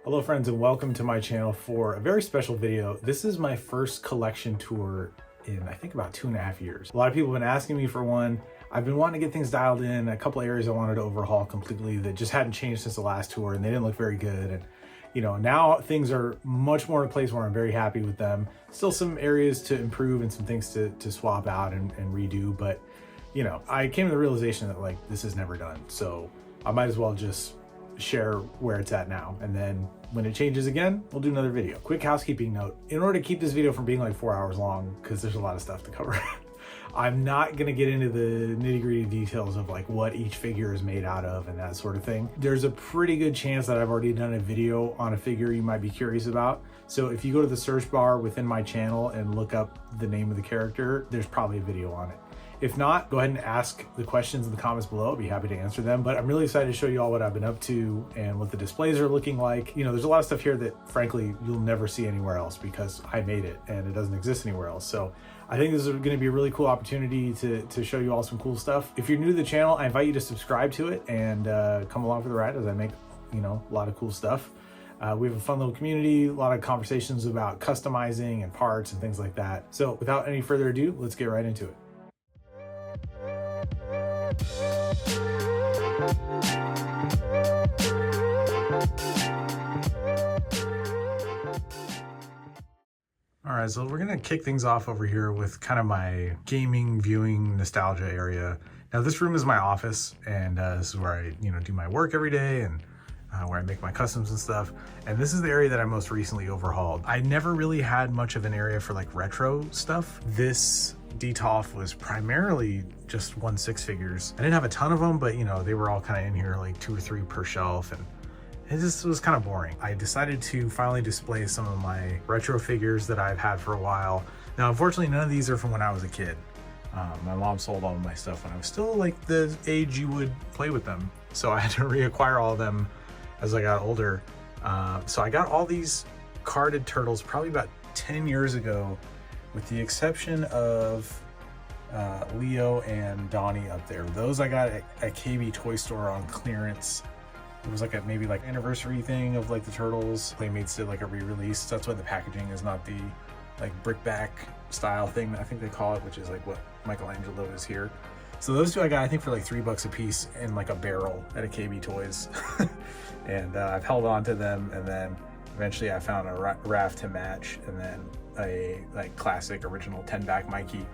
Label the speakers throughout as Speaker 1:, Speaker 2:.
Speaker 1: Hello friends and welcome to my channel for a very special video. This is my first collection tour in I think about 2.5 years. A lot of people have been asking me for one. I've been wanting to get things dialed in, a couple areas I wanted to overhaul completely that just hadn't changed since the last tour and they didn't look very good. And you know, now things are much more in a place where I'm very happy with them. Still some areas to improve and some things to swap out and redo, but you know, I came to the realization that like this is never done. So I might as well just share where it's at now, and then when it changes again, we'll do another video. Quick housekeeping note: in order to keep this video from being like 4 hours long, because there's a lot of stuff to cover, I'm not gonna get into the nitty-gritty details of like what each figure is made out of and that sort of thing. There's a pretty good chance that I've already done a video on a figure you might be curious about, so if you go to the search bar within my channel and look up the name of the character, there's probably a video on it. If not, go ahead and ask the questions in the comments below. I'll be happy to answer them. But I'm really excited to show you all what I've been up to and what the displays are looking like. You know, there's a lot of stuff here that frankly, you'll never see anywhere else because I made it and it doesn't exist anywhere else. So I think this is gonna be a really cool opportunity to show you all some cool stuff. If you're new to the channel, I invite you to subscribe to it and come along for the ride as I make, you know, a lot of cool stuff. We have a fun little community, a lot of conversations about customizing and parts and things like that. So without any further ado, let's get right into it. All right, so we're gonna kick things off over here with kind of my gaming, viewing, nostalgia area. Now this room is my office, and this is where I, do my work every day and where I make my customs and stuff. And this is the area that I most recently overhauled. I never really had much of an area for like retro stuff. This DTOF was primarily just 1/6 figures. I didn't have a ton of them, but they were all kind of in here, like 2 or 3 per shelf, and it just was kind of boring. I decided to finally display some of my retro figures that I've had for a while. Now, unfortunately, none of these are from when I was a kid. My mom sold all of my stuff when I was still like the age you would play with them. So I had to reacquire all of them as I got older. So I got all these carded turtles probably about 10 years ago, with the exception of Leo and Donnie up there. Those I got at KB Toy Store on clearance. It was like a maybe like anniversary thing of like the Turtles. Playmates did like a re-release. That's why the packaging is not the like brickback style thing, I think they call it, which is like what Michelangelo is here. So those two I got, I think, for like $3 a piece in like a barrel at a KB Toys. And I've held on to them, and then eventually I found a raft to match, and then a like classic original 10-back Mikey.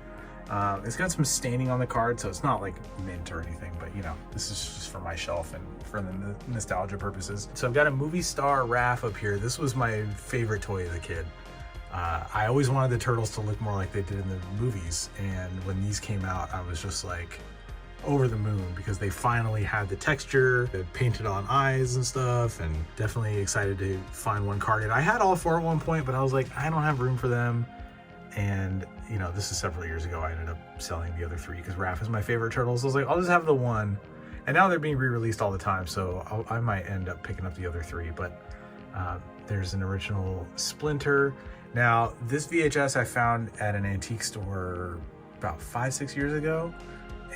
Speaker 1: It's got some staining on the card, so it's not like mint or anything, but this is just for my shelf and for the nostalgia purposes. So I've got a movie star Raph up here. This was my favorite toy as a kid. I always wanted the Turtles to look more like they did in the movies, and when these came out, I was just like over the moon because they finally had the texture, they painted on eyes and stuff, and definitely excited to find one carded. I had all 4 at one point, but I was like, I don't have room for them. And this is several years ago. I ended up selling the other 3 because Raph is my favorite Turtles. I was like, I'll just have the one. And now they're being re-released all the time, so I might end up picking up the other 3. But there's an original Splinter. Now, this VHS I found at an antique store about 5-6 years ago,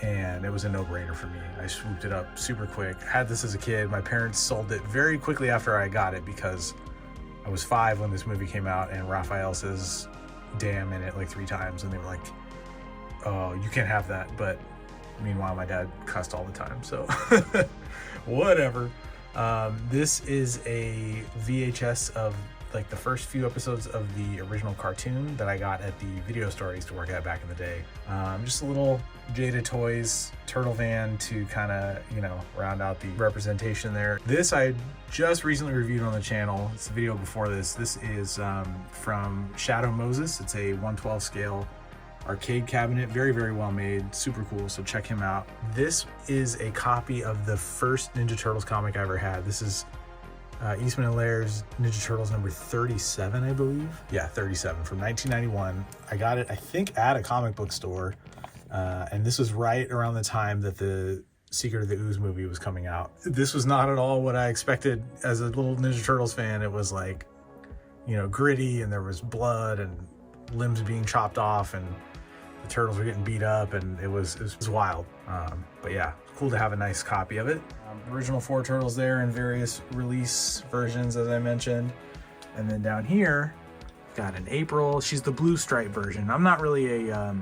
Speaker 1: and it was a no-brainer for me. I swooped it up super quick. I had this as a kid. My parents sold it very quickly after I got it because I was 5 when this movie came out, and Raphael says damn in it like 3 times, and they were like, oh, you can't have that. But meanwhile, my dad cussed all the time, so whatever. This is a VHS of like the first few episodes of the original cartoon that I got at the video store I used to work at back in the day. Just a little Jada Toys turtle van to kind of round out the representation there. This I just recently reviewed on the channel. It's the video before this. This is from Shadow Moses. It's a 1/12 scale arcade cabinet, very, very well made, super cool, so check him out. This is a copy of the first Ninja Turtles comic I ever had. This is Eastman and Lair's Ninja Turtles number 37, I believe. Yeah, 37 from 1991. I got it, I think, at a comic book store, and this was right around the time that the Secret of the Ooze movie was coming out. This was not at all what I expected as a little Ninja Turtles fan. It was like, gritty, and there was blood and limbs being chopped off, and the turtles were getting beat up, and it was wild. But yeah, cool to have a nice copy of it. Original 4 turtles there in various release versions, as I mentioned. And then down here, got an April. She's the blue stripe version. I'm not really a,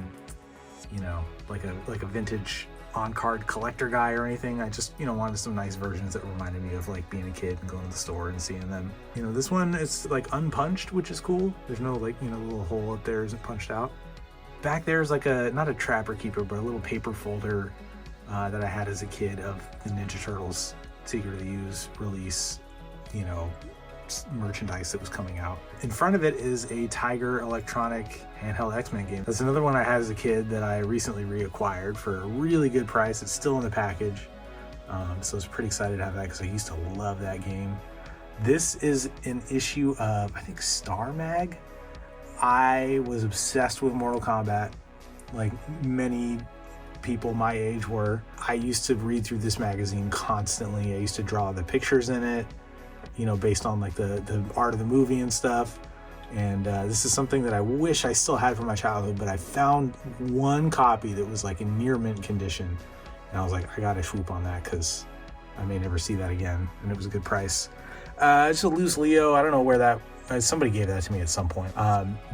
Speaker 1: you know, like a vintage on-card collector guy or anything. I just, you know, wanted some nice versions that reminded me of like being a kid and going to the store and seeing them. You know, this one is like unpunched, which is cool. There's no like, you know, little hole up there isn't punched out. Back there's like not a trapper keeper, but a little paper folder that I had as a kid of the Ninja Turtles Secret of the Use release, you know, merchandise that was coming out. In front of it is a Tiger Electronic handheld X-Men game. That's another one I had as a kid that I recently reacquired for a really good price. It's still in the package. So I was pretty excited to have that because I used to love that game. This is an issue of, I think, Star Mag. I was obsessed with Mortal Kombat, like many people my age were. I used to read through this magazine constantly. I used to draw the pictures in it, you know, based on like the art of the movie and stuff. And this is something that I wish I still had from my childhood, but I found one copy that was like in near mint condition. And I was like, I gotta swoop on that because I may never see that again. And it was a good price. It's a loose Leo. I don't know where that, somebody gave that to me at some point.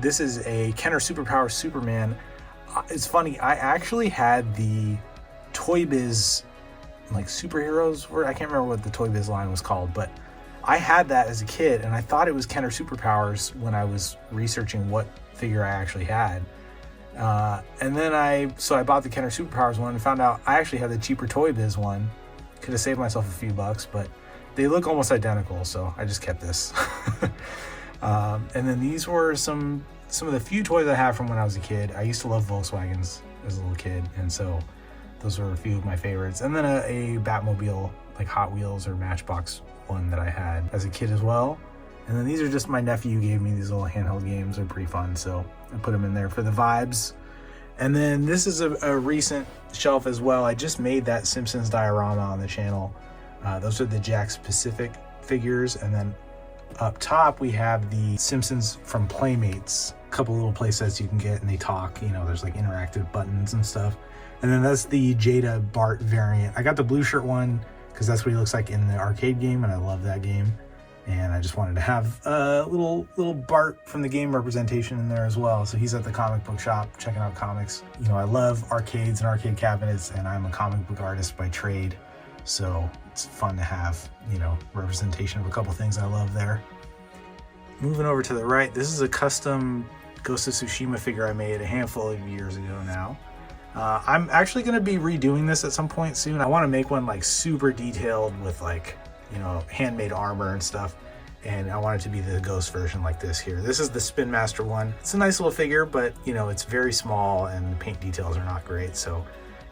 Speaker 1: This is a Kenner Superpower Superman. It's funny, I actually had the Toy Biz like superheroes, I can't remember what the Toy Biz line was called, but I had that as a kid and I thought it was Kenner Superpowers when I was researching what figure I actually had. And then I bought the Kenner Superpowers one and found out I actually had the cheaper Toy Biz one. Could have saved myself a few bucks, but they look almost identical, so I just kept this. And then these were some of the few toys I have from when I was a kid. I used to love Volkswagens as a little kid, and so those were a few of my favorites. And then a Batmobile, like Hot Wheels or Matchbox one that I had as a kid as well. And then these are just my nephew gave me, these little handheld games. They're pretty fun, so I put them in there for the vibes. And then this is a recent shelf as well. I just made that Simpsons diorama on the channel. Those are the Jakks Pacific figures, and then up top we have the Simpsons from Playmates. A couple little play sets you can get and they talk, you know, there's like interactive buttons and stuff. And then that's the Jada Bart variant. I got the blue shirt one because that's what he looks like in the arcade game, and I love that game. And I just wanted to have a little Bart from the game representation in there as well. So he's at the comic book shop checking out comics. You know, I love arcades and arcade cabinets, and I'm a comic book artist by trade. So it's fun to have, you know, representation of a couple things I love there. Moving over to the right, this is a custom Ghost of Tsushima figure I made a handful of years ago now. I'm actually going to be redoing this at some point soon. I want to make one like super detailed with like, you know, handmade armor and stuff. And I want it to be the Ghost version like this here. This is the Spin Master one. It's a nice little figure, but you know, it's very small and the paint details are not great. So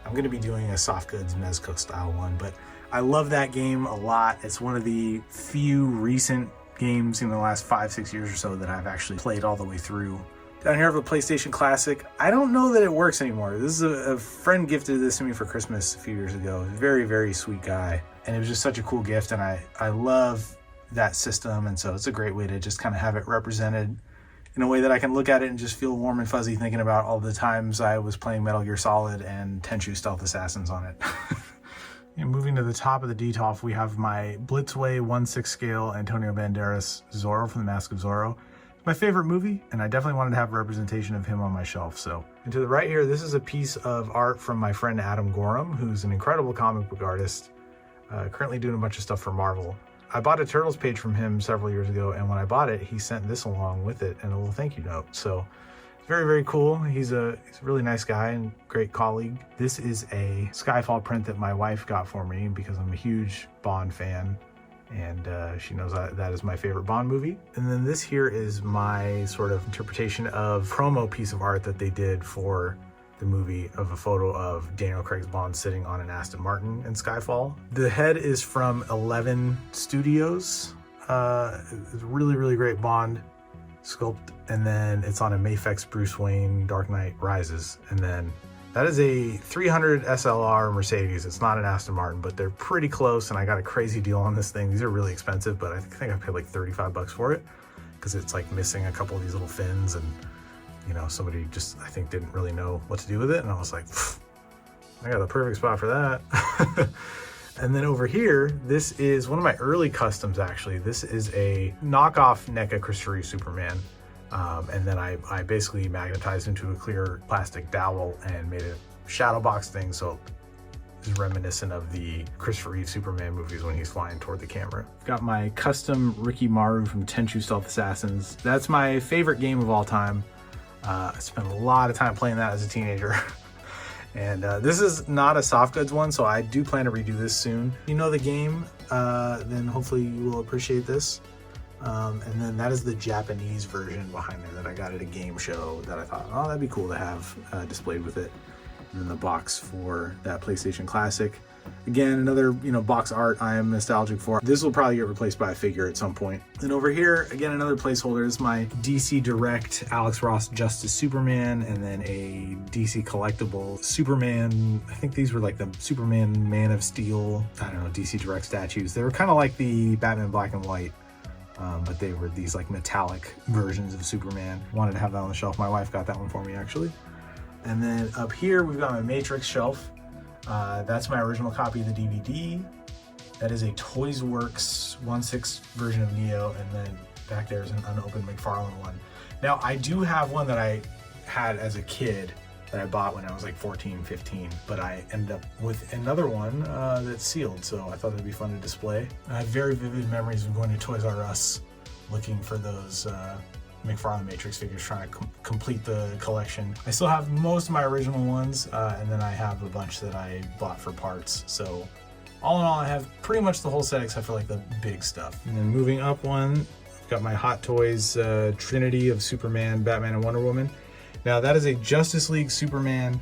Speaker 1: I'm going to be doing a soft goods Mezco style one, but I love that game a lot. It's one of the few recent games in the last 5-6 years or so that I've actually played all the way through. Down here I have a PlayStation Classic. I don't know that it works anymore. This is a friend gifted this to me for Christmas a few years ago. Very, very sweet guy. And it was just such a cool gift, and I love that system, and so it's a great way to just kind of have it represented in a way that I can look at it and just feel warm and fuzzy thinking about all the times I was playing Metal Gear Solid and Tenchu Stealth Assassins on it. And moving to the top of the DTOF, we have my Blitzway 1/6 scale Antonio Banderas Zorro from The Mask of Zorro. It's my favorite movie, and I definitely wanted to have a representation of him on my shelf. So, and to the right here, this is a piece of art from my friend Adam Gorham, who's an incredible comic book artist, currently doing a bunch of stuff for Marvel. I bought a Turtles page from him several years ago, and when I bought it, he sent this along with it and a little thank you note. So very, very cool. He's a really nice guy and great colleague. This is a Skyfall print that my wife got for me because I'm a huge Bond fan, and she knows that is my favorite Bond movie. And then this here is my sort of interpretation of promo piece of art that they did for the movie, of a photo of Daniel Craig's Bond sitting on an Aston Martin in Skyfall. The head is from 11 Studios. It's a really, really great Bond sculpt, and then it's on a Mafex Bruce Wayne Dark Knight Rises. And then that is a 300 SLR Mercedes. It's not an Aston Martin, but they're pretty close, and I got a crazy deal on this thing. These are really expensive, but I think I paid like 35 bucks for it because it's like missing a couple of these little fins, and you know, somebody just, I think, didn't really know what to do with it, and I was like, I got the perfect spot for that. And then over here, this is one of my early customs, actually. This is a knockoff NECA Christopher Reeve Superman. And then I basically magnetized into a clear plastic dowel and made a shadow box thing, so it's reminiscent of the Christopher Reeve Superman movies when he's flying toward the camera. Got my custom Ricky Maru from Tenchu Stealth Assassins. That's my favorite game of all time. I spent a lot of time playing that as a teenager. And this is not a soft goods one, so I do plan to redo this soon. If you know the game, then hopefully you will appreciate this. And then that is the Japanese version behind there that I got at a game show that I thought, oh, that'd be cool to have displayed with it. And then the box for that PlayStation Classic. Again, another, box art I am nostalgic for. This will probably get replaced by a figure at some point. And over here, again, another placeholder is my DC Direct Alex Ross Justice Superman, and then a DC Collectible Superman. I think these were like the Superman Man of Steel, DC Direct statues. They were kind of like the Batman Black and White, but they were these like metallic versions of Superman. Wanted to have that on the shelf. My wife got that one for me, actually. And then up here, we've got my Matrix shelf. That's my original copy of the DVD. That is a Toys Works 1/6 version of Neo, and then back there is an unopened McFarlane one. Now, I do have one that I had as a kid that I bought when I was like 14, 15, but I ended up with another one that's sealed, so I thought it'd be fun to display. I have very vivid memories of going to Toys R Us looking for those McFarlane Matrix figures, trying to complete the collection. I still have most of my original ones, and then I have a bunch that I bought for parts. So all in all, I have pretty much the whole set except for like the big stuff. And then moving up one, I've got my Hot Toys Trinity of Superman, Batman, and Wonder Woman. Now that is a Justice League Superman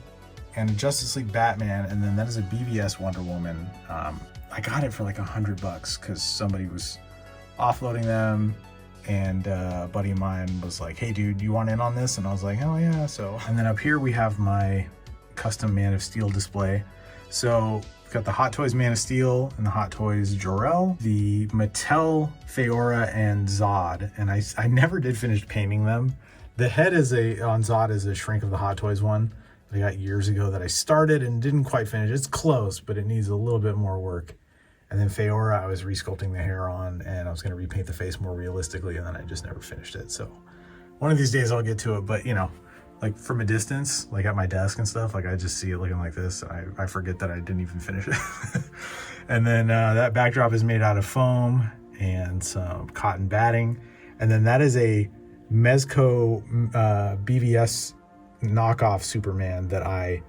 Speaker 1: and a Justice League Batman, and then that is a BVS Wonder Woman. I got it for like $100 because somebody was offloading them, and a buddy of mine was like, hey dude, you want in on this? And I was like, oh yeah. So, and then up here we have my custom Man of Steel display. So we've got the Hot Toys Man of Steel and the Hot Toys Jor-El, the Mattel Feora and Zod, and I never did finish painting them. The head on Zod is a shrink of the Hot Toys one that I got years ago that I started and didn't quite finish. It's close, but it needs a little bit more work. And then Feora, I was resculpting the hair on, and I was going to repaint the face more realistically, and then I just never finished it. So one of these days I'll get to it, but like from a distance, like at my desk and stuff, like I just see it looking like this, and I forget that I didn't even finish it. And then that backdrop is made out of foam and some cotton batting. And then that is a Mezco BVS knockoff Superman that I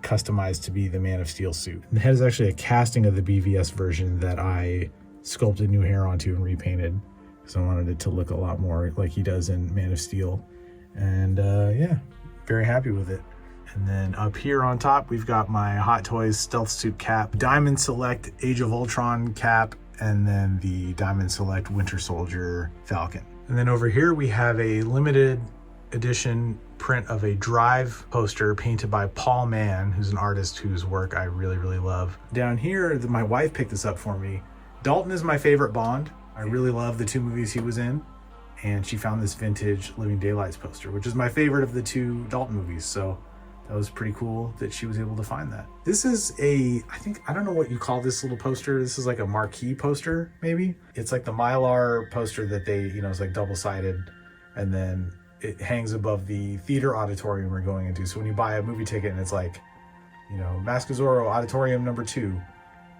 Speaker 1: customized to be the Man of Steel suit. And the head is actually a casting of the BVS version that I sculpted new hair onto and repainted because I wanted it to look a lot more like he does in Man of Steel. And yeah, very happy with it. And then up here on top, we've got my Hot Toys Stealth Suit cap, Diamond Select Age of Ultron cap, and then the Diamond Select Winter Soldier Falcon. And then over here we have a limited edition print of a Drive poster painted by Paul Mann, who's an artist whose work I really, really love. Down here, my wife picked this up for me. Dalton is my favorite Bond. I really love the 2 movies he was in. And she found this vintage Living Daylights poster, which is my favorite of the 2 Dalton movies. So that was pretty cool that she was able to find that. This is I don't know what you call this little poster. This is like a marquee poster, maybe. It's like the Mylar poster that they, is like double-sided. And then it hangs above the theater auditorium we're going into. So when you buy a movie ticket and it's like, Mask of Zorro Auditorium number 2,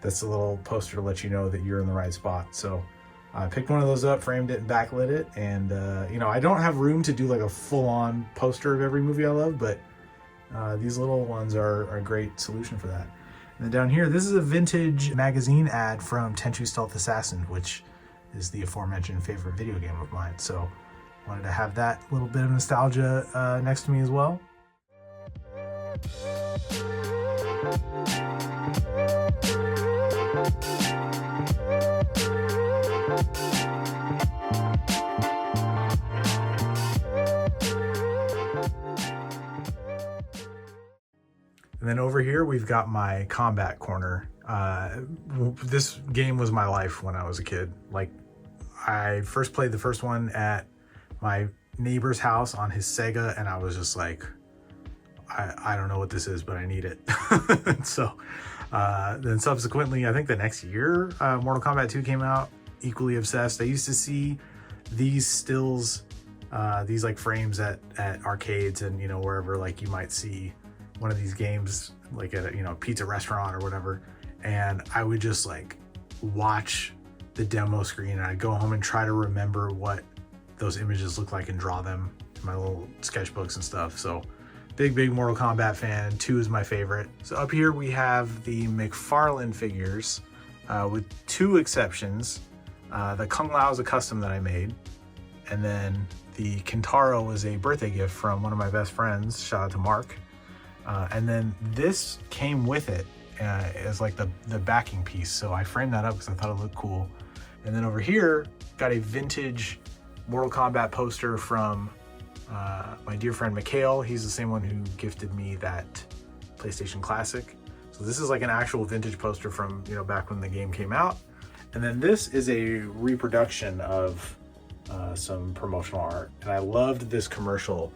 Speaker 1: that's a little poster to let you know that you're in the right spot. So I picked one of those up, framed it, and backlit it. And, I don't have room to do like a full-on poster of every movie I love, but these little ones are a great solution for that. And then down here, this is a vintage magazine ad from Tenchu Stealth Assassin, which is the aforementioned favorite video game of mine. So wanted to have that little bit of nostalgia next to me as well. And then over here, we've got my combat corner. This game was my life when I was a kid. Like, I first played the first one at my neighbor's house on his Sega, and I was just like I don't know what this is, but I need it. So then subsequently, I think the next year, Mortal Kombat 2 came out, equally obsessed. I used to see these stills, these like frames at arcades and, you know, wherever like you might see one of these games like at a, you know, pizza restaurant or whatever. And I would just like watch the demo screen and I'd go home and try to remember what those images look like and draw them in my little sketchbooks and stuff. So big Mortal Kombat fan. 2 is my favorite. So up here we have the McFarlane figures with 2 exceptions. The Kung Lao is a custom that I made, and then the Kintaro was a birthday gift from one of my best friends. Shout out to Mark. And then this came with it as like the backing piece. So I framed that up because I thought it looked cool. And then over here, got a vintage Mortal Kombat poster from my dear friend Mikhail. He's the same one who gifted me that PlayStation Classic. So this is like an actual vintage poster from, you know, back when the game came out. And then this is a reproduction of some promotional art. And I loved this commercial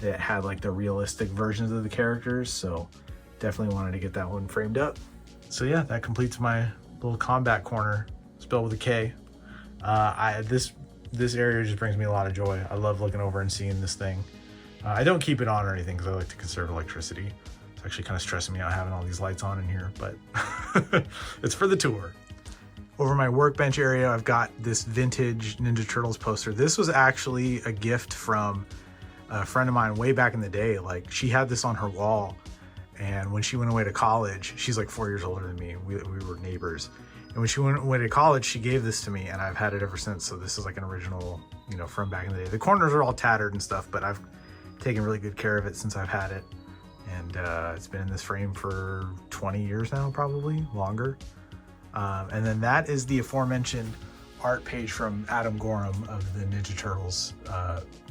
Speaker 1: that had like the realistic versions of the characters. So definitely wanted to get that one framed up. So yeah, that completes my little combat corner, spelled with a K. This area just brings me a lot of joy. I love looking over and seeing this thing. I don't keep it on or anything because I like to conserve electricity. It's actually kind of stressing me out having all these lights on in here, but it's for the tour. Over my workbench area, I've got this vintage Ninja Turtles poster. This was actually a gift from a friend of mine way back in the day. Like, she had this on her wall, and when she went away to college, she's like 4 years older than me. We were neighbors. And when she went away to college, she gave this to me, and I've had it ever since. So this is like an original, you know, from back in the day. The corners are all tattered and stuff, but I've taken really good care of it since I've had it. And it's been in this frame for 20 years now, probably longer. And then that is the aforementioned art page from Adam Gorham of the Ninja Turtles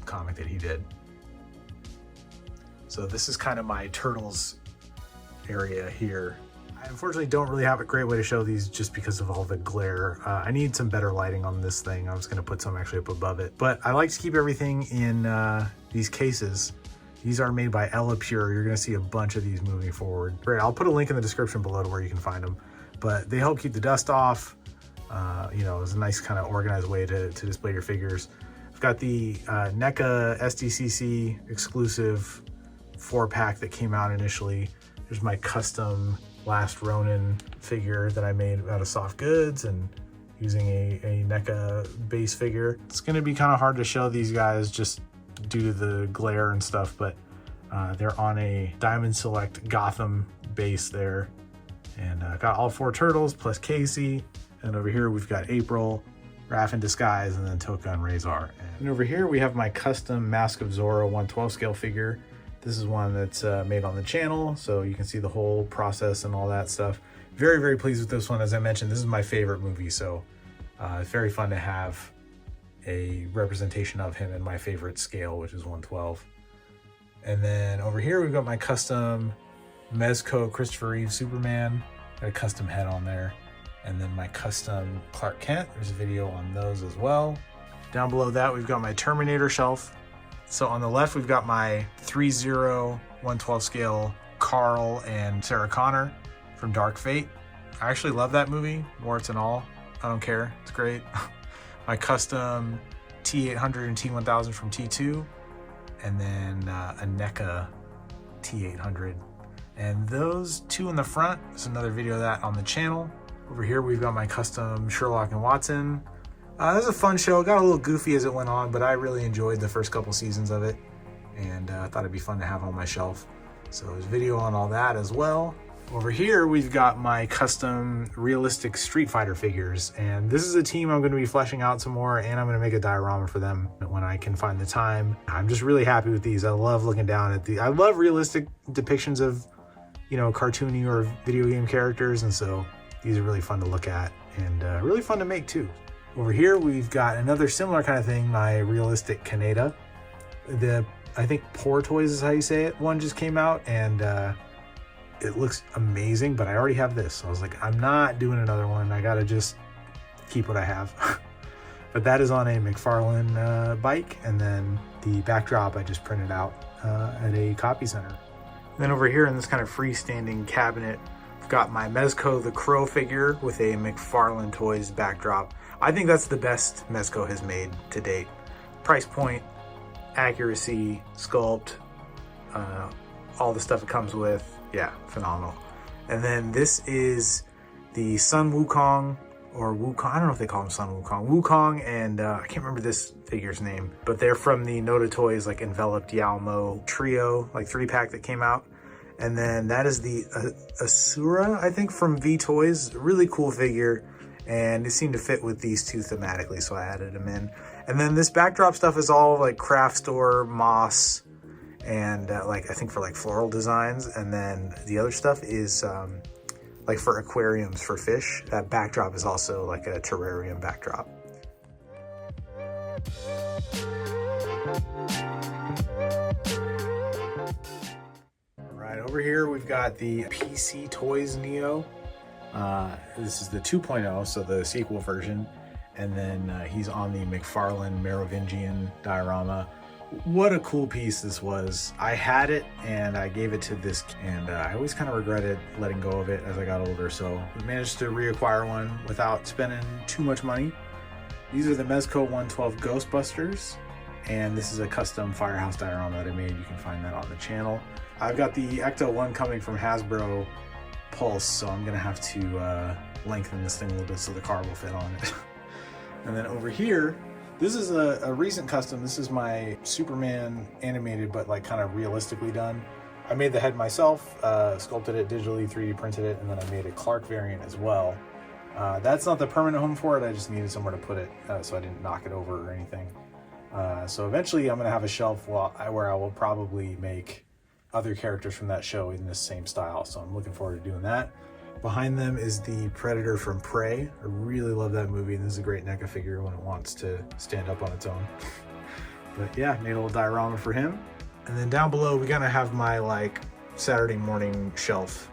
Speaker 1: comic that he did. So this is kind of my Turtles area here. I unfortunately don't really have a great way to show these just because of all the glare. I need some better lighting on this thing. I was going to put some actually up above it, but I like to keep everything in these cases. These are made by Ella Pure. You're going to see a bunch of these moving forward. Great. I'll put a link in the description below to where you can find them, but they help keep the dust off. You know, it's a nice kind of organized way to display your figures. I've got the NECA SDCC exclusive 4-pack that came out initially. There's my custom Last Ronin figure that I made out of soft goods and using a NECA base figure. It's going to be kind of hard to show these guys just due to the glare and stuff, but they're on a Diamond Select Gotham base there. And got all 4 turtles plus Casey. And over here we've got April, Raph in Disguise, and then Toka and Razor. And over here we have my custom Mask of Zorro 112 scale figure. This is one that's made on the channel, so you can see the whole process and all that stuff. Very pleased with this one. As I mentioned, this is my favorite movie, so it's very fun to have a representation of him in my favorite scale, which is 112. And then over here we've got my custom Mezco Christopher Reeve Superman. Got a custom head on there. And then my custom Clark Kent. There's a video on those as well. Down below that we've got my Terminator shelf. So on the left, we've got my 3-0 112 scale Karl and Sarah Connor from Dark Fate. I actually love that movie, warts and all. I don't care, it's great. My custom T800 and T1000 from T2, and then a NECA T800. And those 2 in the front, there's another video of that on the channel. Over here, we've got my custom Sherlock and Watson. It was a fun show. It got a little goofy as it went on, but I really enjoyed the first couple seasons of it, and I thought it'd be fun to have on my shelf. So there's video on all that as well. Over here, we've got my custom realistic Street Fighter figures, and this is a team I'm going to be fleshing out some more, and I'm going to make a diorama for them when I can find the time. I'm just really happy with these. I love looking down at I love realistic depictions of, you know, cartoony or video game characters, and so these are really fun to look at and really fun to make too. Over here, we've got another similar kind of thing, my realistic Kaneda. I think Poor Toys is how you say it. One just came out, and it looks amazing, but I already have this. So I was like, I'm not doing another one. I gotta just keep what I have. But that is on a McFarlane bike, and then the backdrop I just printed out at a copy center. Then over here in this kind of freestanding cabinet, I've got my Mezco the Crow figure with a McFarlane Toys backdrop. I think that's the best Mezco has made to date. Price point, accuracy, sculpt, all the stuff it comes with, yeah, phenomenal. And then this is the Sun Wukong, or Wukong, I don't know if they call him Sun Wukong. Wukong and I can't remember this figure's name, but they're from the Noda Toys like enveloped Yalmo trio, like 3-pack that came out. And then that is the Asura, I think, from V Toys. Really cool figure, and it seemed to fit with these two thematically, so I added them in. And then this backdrop stuff is all like craft store moss and like I think for like floral designs. And then the other stuff is like for aquariums for fish. That backdrop is also like a terrarium backdrop. All right, over here we've got the PC Toys Neo. This is the 2.0, so the sequel version. And then he's on the McFarlane Merovingian diorama. What a cool piece this was. I had it and I gave it to this, and I always kind of regretted letting go of it as I got older, so I managed to reacquire one without spending too much money. These are the Mezco 112 Ghostbusters, and this is a custom Firehouse diorama that I made. You can find that on the channel. I've got the Ecto 1 coming from Hasbro Pulse, so I'm gonna have to lengthen this thing a little bit so the car will fit on it. And then over here, this is a recent custom. This is my Superman animated, but like kind of realistically done. I made the head myself, sculpted it digitally, 3D printed it, and then I made a Clark variant as well. That's not the permanent home for it. I just needed somewhere to put it, so I didn't knock it over or anything. So eventually I'm gonna have a shelf where I will probably make other characters from that show in this same style. So I'm looking forward to doing that. Behind them is the Predator from Prey. I really love that movie, and this is a great NECA figure when it wants to stand up on its own. But yeah, made a little diorama for him. And then down below, we gotta have my like Saturday morning shelf.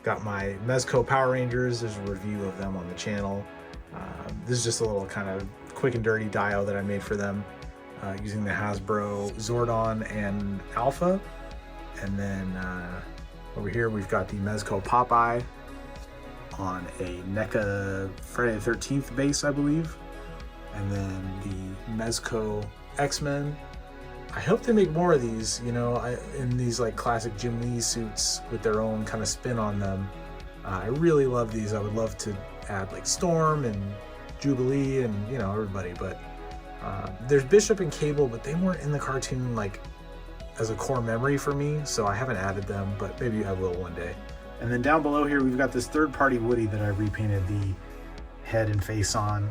Speaker 1: Got my Mezco Power Rangers. There's a review of them on the channel. This is just a little kind of quick and dirty dio that I made for them using the Hasbro Zordon and Alpha. And then over here, we've got the Mezco Popeye on a NECA Friday the 13th base, I believe. And then the Mezco X-Men. I hope they make more of these, you know, in these like classic Jim Lee suits with their own kind of spin on them. I really love these. I would love to add like Storm and Jubilee and, you know, everybody. But there's Bishop and Cable, but they weren't in the cartoon like as a core memory for me, so I haven't added them, but maybe I will one day. And then down below here, we've got this third-party Woody that I repainted the head and face on,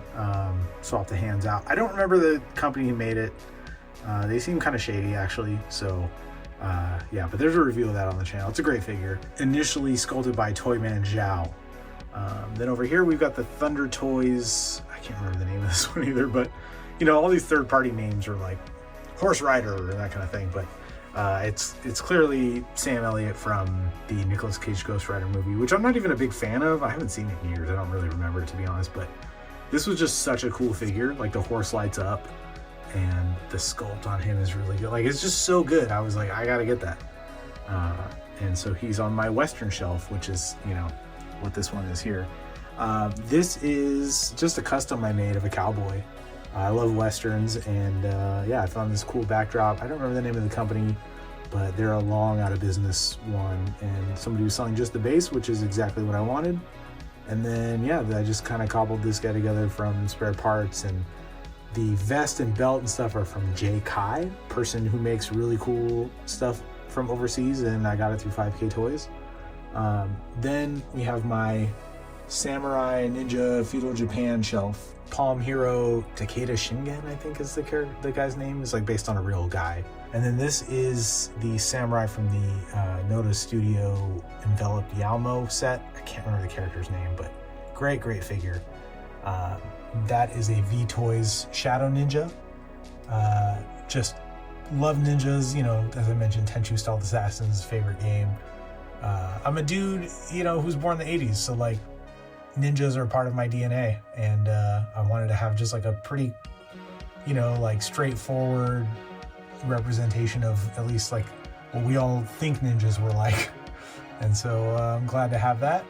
Speaker 1: swapped the hands out. I don't remember the company who made it. They seem kind of shady, actually, so yeah, but there's a review of that on the channel. It's a great figure. Initially sculpted by Toyman Zhao. Then over here, we've got the Thunder Toys. I can't remember the name of this one either, but, you know, all these third-party names are like Horse Rider or that kind of thing, but it's clearly Sam Elliott from the Nicolas Cage Ghost Rider movie, which I'm not even a big fan of. I haven't seen it in years. I don't really remember it, to be honest, but this was just such a cool figure. Like, the horse lights up and the sculpt on him is really good. Like, it's just so good. I was like, I gotta get that. And so he's on my Western shelf, which is, you know, what this one is here. This is just a custom I made of a cowboy. I love Westerns, and yeah, I found this cool backdrop. I don't remember the name of the company, but they're a long out of business one, and somebody was selling just the base, which is exactly what I wanted. And then yeah, I just kind of cobbled this guy together from spare parts, and the vest and belt and stuff are from Jay Kai, person who makes really cool stuff from overseas, and I got it through 5K Toys. Then we have my Samurai Ninja Feudal Japan shelf. Palm Hero Takeda Shingen, I think is the guy's name, is like based on a real guy. And then this is the samurai from the Noda Studio enveloped Yalmo set. I can't remember the character's name, but great figure. That is a V Toys Shadow Ninja. Just love ninjas, you know, as I mentioned, Tenchu Stealth Assassin's favorite game. I'm a dude, you know, who's born in the 80s, so like ninjas are part of my DNA, and I wanted to have just like a pretty, you know, like straightforward representation of at least like what we all think ninjas were like. And so I'm glad to have that.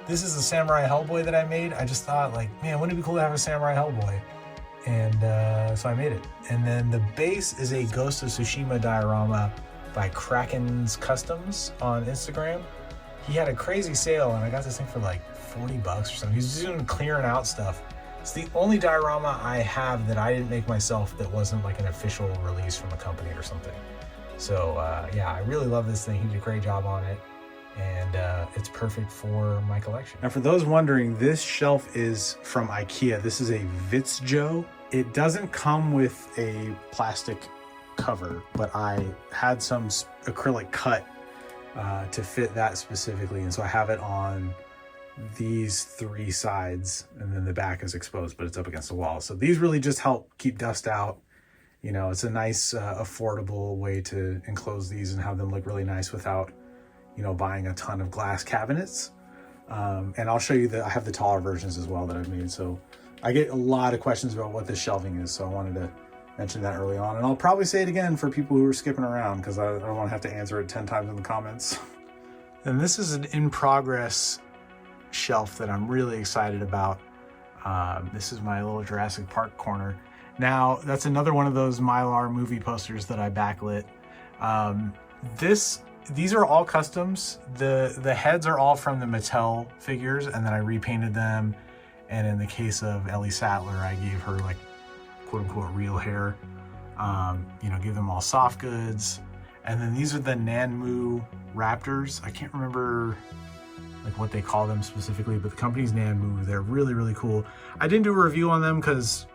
Speaker 1: This is a Samurai Hellboy that I made. I just thought, like, man, wouldn't it be cool to have a Samurai Hellboy? And so I made it. And then the base is a Ghost of Tsushima diorama by Kraken's Customs on Instagram. He had a crazy sale and I got this thing for like 40 bucks or something. He's just doing clearing out stuff. It's the only diorama I have that I didn't make myself that wasn't like an official release from a company or something. So yeah, I really love this thing. He did a great job on it. And it's perfect for my collection. Now for those wondering, this shelf is from IKEA. This is a Vitzjo. It doesn't come with a plastic cover, but I had some acrylic cut to fit that specifically. And so I have it on these 3 sides and then the back is exposed, but it's up against the wall. So these really just help keep dust out. You know, it's a nice, affordable way to enclose these and have them look really nice without, you know, buying a ton of glass cabinets. And I'll show you that I have the taller versions as well that I've made. So I get a lot of questions about what this shelving is. So I wanted to mention that early on. And I'll probably say it again for people who are skipping around because I don't want to have to answer it 10 times in the comments. And this is an in progress shelf that I'm really excited about. This is my little Jurassic Park corner. Now that's another one of those Mylar movie posters that I backlit. These are all customs. The heads are all from the Mattel figures, and then I repainted them. And in the case of Ellie Sattler, I gave her like quote unquote real hair. You know, give them all soft goods. And then these are the Nanmu Raptors. I can't remember like what they call them specifically, but the company's Nanmu. They're really, really cool. I didn't do a review on them because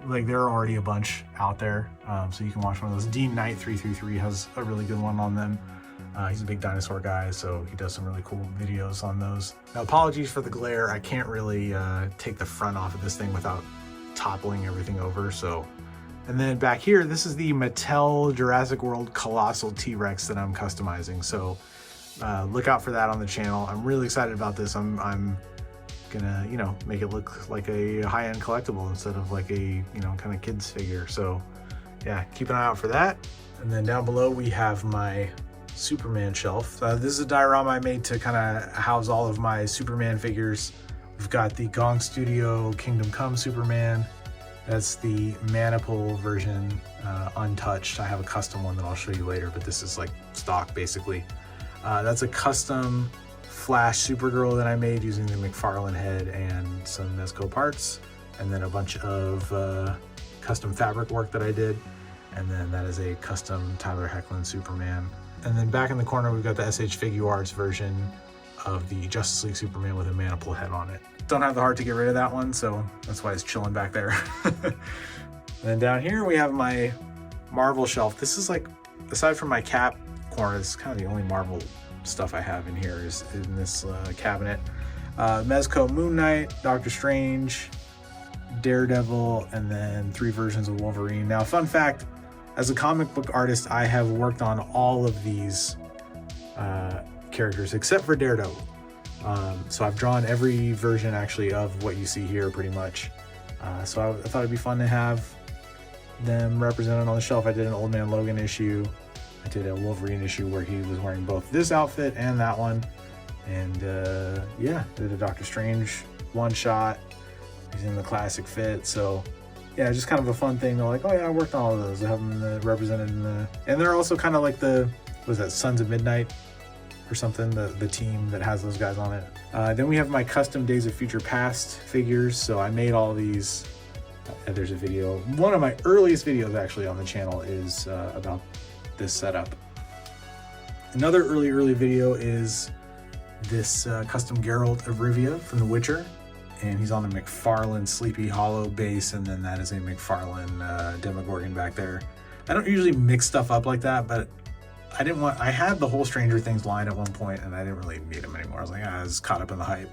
Speaker 1: like there are already a bunch out there. So you can watch one of those. Dean Knight 333 has a really good one on them. He's a big dinosaur guy, so he does some really cool videos on those. Now, apologies for the glare. I can't really take the front off of this thing without toppling everything over. So, and then back here, this is the Mattel Jurassic World Colossal T-Rex that I'm customizing. So look out for that on the channel. I'm really excited about this. I'm gonna, you know, make it look like a high-end collectible instead of like a, you know, kind of kids figure. So yeah, keep an eye out for that. And then down below we have my Superman shelf. This is a diorama I made to kind of house all of my Superman figures. We've got the Gong Studio Kingdom Come Superman. That's the Maniple version, untouched. I have a custom one that I'll show you later, but this is like stock basically. That's a custom Flash Supergirl that I made using the McFarlane head and some Mezco parts, and then a bunch of custom fabric work that I did. And then that is a custom Tyler Hoechlin Superman. And then back in the corner, we've got the SH Figuarts version of the Justice League Superman with a Maniple head on it. Don't have the heart to get rid of that one, so that's why it's chilling back there. And then down here, we have my Marvel shelf. This is like, aside from my Cap corner, this is kind of the only Marvel stuff I have in here is in this cabinet. Mezco Moon Knight, Doctor Strange, Daredevil, and then 3 versions of Wolverine. Now, fun fact, as a comic book artist, I have worked on all of these characters except for Daredevil. So I've drawn every version actually of what you see here pretty much. So I thought it'd be fun to have them represented on the shelf. I did an Old Man Logan issue. I did a Wolverine issue where he was wearing both this outfit and that one. And yeah, did a Doctor Strange one-shot. He's in the classic fit. So yeah, just kind of a fun thing. They're like, oh yeah, I worked on all of those. I have them represented in the, and they're also kind of like the, was that Sons of Midnight or something, the team that has those guys on it. Then we have my custom Days of Future Past figures. So I made all these, there's a video. One of my earliest videos actually on the channel is about this setup. Another early video is this custom Geralt of Rivia from The Witcher. And he's on a McFarlane Sleepy Hollow base, and then that is a McFarlane Demogorgon back there. I don't usually mix stuff up like that, but I had the whole Stranger Things line at one point, and I didn't really need them anymore. I was like, I was caught up in the hype.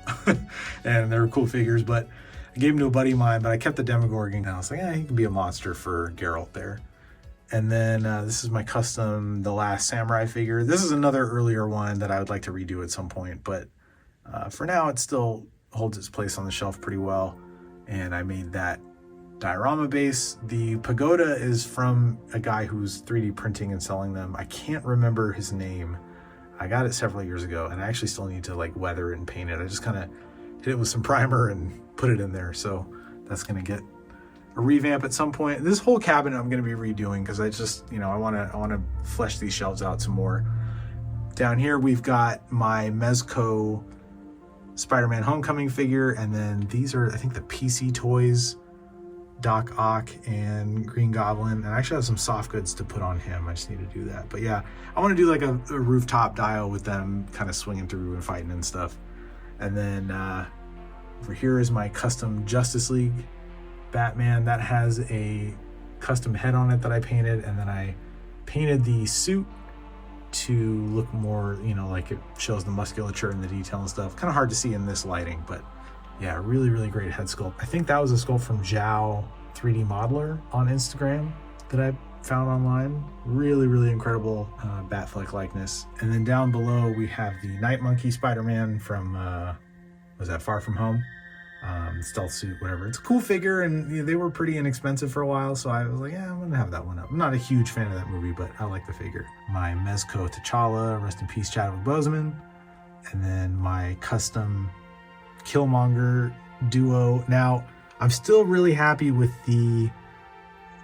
Speaker 1: And they were cool figures, but I gave them to a buddy of mine, but I kept the Demogorgon, and I was like, he can be a monster for Geralt there. And then this is my custom The Last Samurai figure. This is another earlier one that I would like to redo at some point, but for now it still holds its place on the shelf pretty well. And I made that diorama base. The pagoda is from a guy who's 3D printing and selling them. I can't remember his name. I got it several years ago, and I actually still need to like weather it and paint it. I just kind of hit it with some primer and put it in there. So that's gonna get a revamp at some point. This whole cabinet I'm gonna be redoing because I just, I wanna flesh these shelves out some more. Down here we've got my Mezco Spider-Man Homecoming figure, and then these are, I think, the PC Toys Doc Ock and Green Goblin, and I actually have some soft goods to put on him. I just need to do that. But yeah, I want to do like a rooftop dial with them kind of swinging through and fighting and stuff. And then over here is my custom Justice League Batman that has a custom head on it that I painted, and then I painted the suit to look more, like it shows the musculature and the detail and stuff. Kind of hard to see in this lighting, but yeah, really, really great head sculpt. I think that was a sculpt from Zhao 3D Modeler on Instagram that I found online. Really, really incredible Batfleck likeness. And then down below, we have the Night Monkey Spider-Man from, was that Far From Home? Stealth suit, whatever. It's a cool figure, and they were pretty inexpensive for a while, so I was like, yeah, I'm gonna have that one up. I'm not a huge fan of that movie, but I like the figure. My Mezco T'Challa, rest in peace Chadwick Boseman. And then my custom Killmonger duo. Now, I'm still really happy with the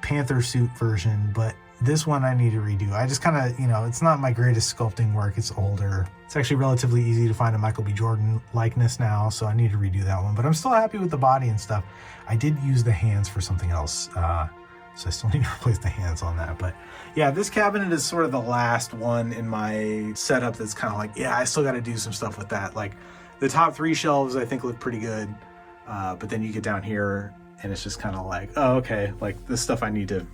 Speaker 1: Panther suit version, but this one I need to redo. I just kind of, it's not my greatest sculpting work. It's older. It's actually relatively easy to find a Michael B. Jordan likeness now, so I need to redo that one. But I'm still happy with the body and stuff. I did use the hands for something else, so I still need to replace the hands on that. But yeah, this cabinet is sort of the last one in my setup that's kind of like, yeah, I still got to do some stuff with that. Like, the top 3 shelves I think look pretty good, but then you get down here and it's just kind of like, oh, okay, like this stuff I need to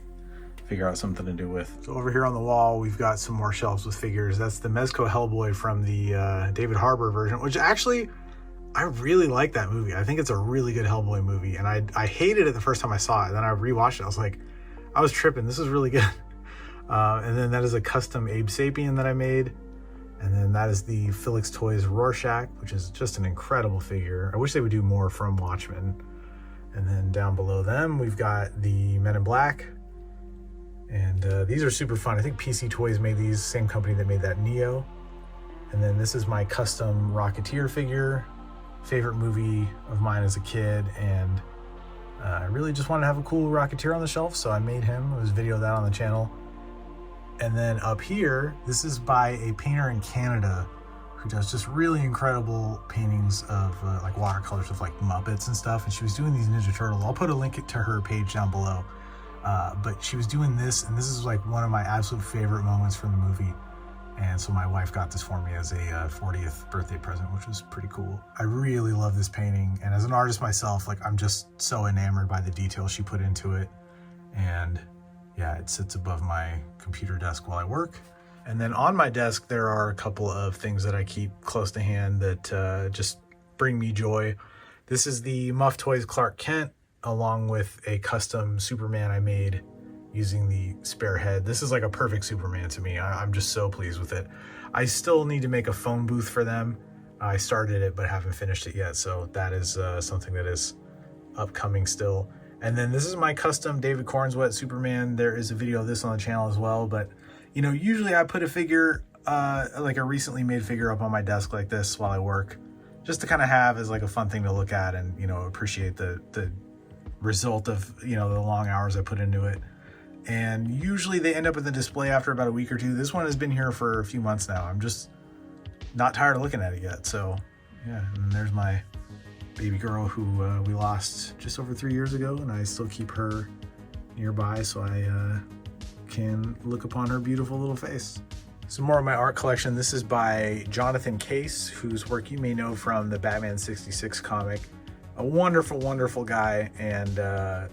Speaker 1: figure out something to do with. So over here on the wall, we've got some more shelves with figures. That's the Mezco Hellboy from the David Harbour version, which actually, I really like that movie. I think it's a really good Hellboy movie, and I hated it the first time I saw it. Then I rewatched it. I was like, I was tripping. This is really good. And then that is a custom Abe Sapien that I made. And then that is the Felix Toys Rorschach, which is just an incredible figure. I wish they would do more from Watchmen. And then down below them, we've got the Men in Black. And these are super fun. I think PC Toys made these, same company that made that Neo. And then this is my custom Rocketeer figure, favorite movie of mine as a kid. And I really just wanted to have a cool Rocketeer on the shelf, so I made him. There's a video of that on the channel. And then up here, this is by a painter in Canada who does just really incredible paintings of like watercolors of like Muppets and stuff. And she was doing these Ninja Turtles. I'll put a link to her page down below. But she was doing this, and this is like one of my absolute favorite moments from the movie. And so my wife got this for me as a 40th birthday present, which was pretty cool. I really love this painting. And as an artist myself, like I'm just so enamored by the detail she put into it. And yeah, it sits above my computer desk while I work. And then on my desk, there are a couple of things that I keep close to hand that just bring me joy. This is the Muff Toys Clark Kent, along with a custom Superman I made using the spare head. This is like a perfect Superman to me. I'm just so pleased with it. I still need to make a phone booth for them. I started it, but haven't finished it yet. So that is something that is upcoming still. And then this is my custom David Cornswet Superman. There is a video of this on the channel as well. But, usually I put a figure, like a recently made figure up on my desk like this while I work, just to kind of have as like a fun thing to look at and, appreciate the result of, the long hours I put into it. And usually they end up in the display after about a week or two. This one has been here for a few months now. I'm just not tired of looking at it yet. So yeah, and there's my baby girl who we lost just over 3 years ago, and I still keep her nearby so I can look upon her beautiful little face. Some more of my art collection. This is by Jonathan Case, whose work you may know from the Batman 66 comic. A wonderful, wonderful guy, and a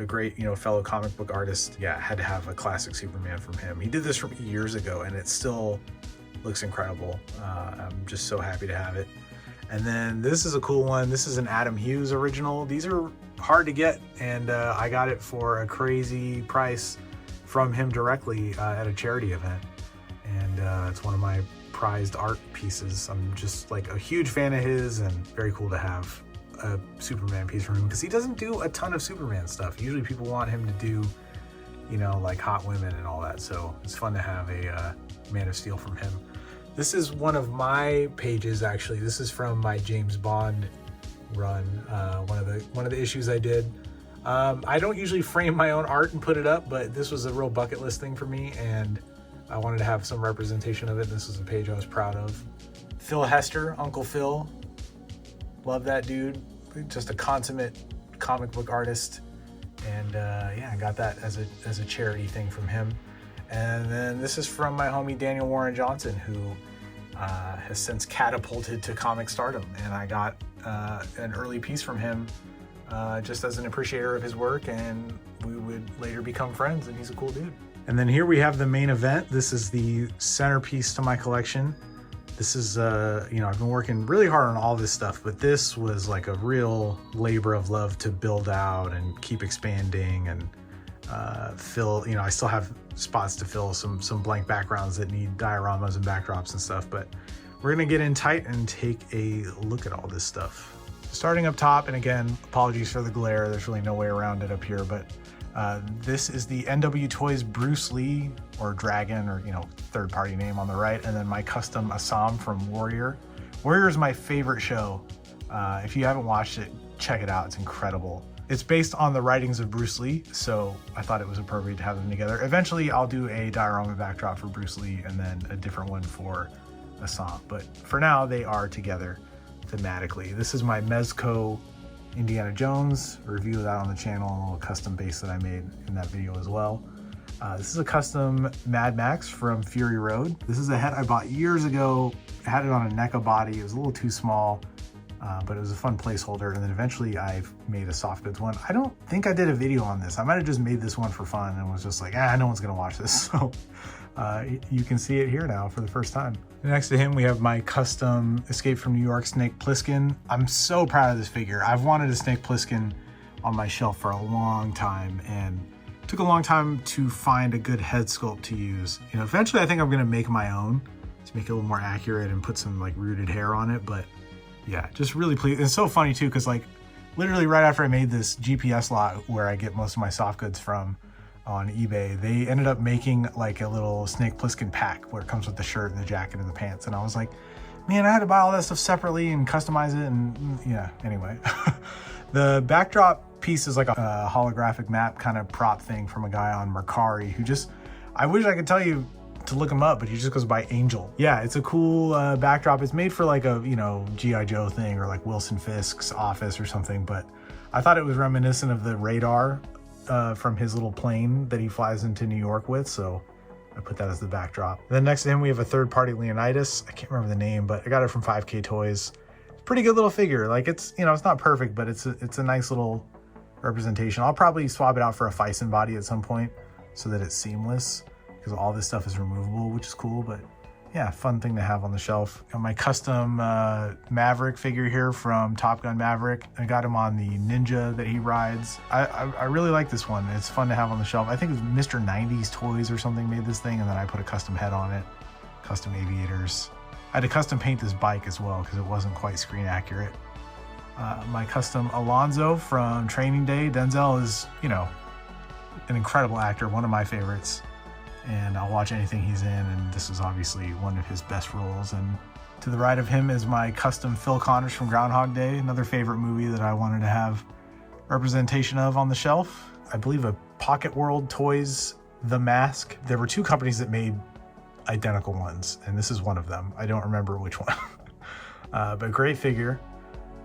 Speaker 1: great, fellow comic book artist. Yeah, had to have a classic Superman from him. He did this from years ago, and it still looks incredible. I'm just so happy to have it. And then this is a cool one. This is an Adam Hughes original. These are hard to get, and I got it for a crazy price from him directly at a charity event. And it's one of my prized art pieces. I'm just like a huge fan of his, and very cool to have a Superman piece from him because he doesn't do a ton of Superman stuff. Usually people want him to do, you know, like hot women and all that. So it's fun to have a Man of Steel from him. This is one of my pages, actually. This is from my James Bond run, one of the issues I did. I don't usually frame my own art and put it up, but this was a real bucket list thing for me, and I wanted to have some representation of it. This was a page I was proud of. Phil Hester, Uncle Phil. Love that dude. Just a consummate comic book artist. And yeah, I got that as a charity thing from him. And then this is from my homie Daniel Warren Johnson, who has since catapulted to comic stardom. And I got an early piece from him just as an appreciator of his work, and we would later become friends, and he's a cool dude. And then here we have the main event. This is the centerpiece to my collection. This is, you know, I've been working really hard on all this stuff, but this was like a real labor of love to build out and keep expanding and fill, you know, I still have spots to fill, some blank backgrounds that need dioramas and backdrops and stuff, but we're gonna get in tight and take a look at all this stuff. Starting up top, and again, apologies for the glare, there's really no way around it up here, but this is the NW Toys Bruce Lee, or Dragon, or, you know, third party name on the right, and then my custom Assam from Warrior. Warrior is my favorite show. If you haven't watched it, check it out, it's incredible. It's based on the writings of Bruce Lee, so I thought it was appropriate to have them together. Eventually, I'll do a diorama backdrop for Bruce Lee and then a different one for Assam, but for now, they are together thematically. This is my Mezco Indiana Jones, a review of that on the channel, a little custom base that I made in that video as well. This is a custom Mad Max from Fury Road. This is a head I bought years ago. I had it on a NECA body. It was a little too small, but it was a fun placeholder. And then eventually I've made a soft goods one. I don't think I did a video on this. I might've just made this one for fun and was just like, no one's gonna watch this. So you can see it here now for the first time. Next to him, we have my custom Escape from New York Snake Plissken. I'm so proud of this figure. I've wanted a Snake Plissken on my shelf for a long time, and it took a long time to find a good head sculpt to use. You know, eventually I think I'm gonna make my own to make it a little more accurate and put some like rooted hair on it, but yeah, just really pleased. It's so funny too, because like literally right after I made this GPS lot where I get most of my soft goods from on eBay, they ended up making like a little Snake Plissken pack where it comes with the shirt and the jacket and the pants. And I was like, man, I had to buy all that stuff separately and customize it. And yeah, anyway. The backdrop piece is like a holographic map kind of prop thing from a guy on Mercari who just, I wish I could tell you to look him up, but he just goes by Angel. Yeah, it's a cool backdrop. It's made for like a, you know, G.I. Joe thing or like Wilson Fisk's office or something, but I thought it was reminiscent of the radar from his little plane that he flies into New York with, so I put that as the backdrop. And then next to him we have a third-party Leonidas. I can't remember the name, but I got it from 5K Toys. Pretty good little figure. Like, it's, you know, it's not perfect, but it's a nice little representation. I'll probably swap it out for a Fison body at some point so that it's seamless, because all this stuff is removable, which is cool. But yeah, fun thing to have on the shelf. Got my custom Maverick figure here from Top Gun Maverick. I got him on the Ninja that he rides. I really like this one. It's fun to have on the shelf. I think it was Mr. 90s Toys or something made this thing, and then I put a custom head on it, custom aviators. I had to custom paint this bike as well because it wasn't quite screen accurate. My custom Alonzo from Training Day. Denzel is, you know, an incredible actor, one of my favorites, and I'll watch anything he's in, and this is obviously one of his best roles. And to the right of him is my custom Phil Connors from Groundhog Day, another favorite movie that I wanted to have representation of on the shelf. I believe a Pocket World Toys The Mask. There were two companies that made identical ones, and this is one of them. I don't remember which one. But great figure.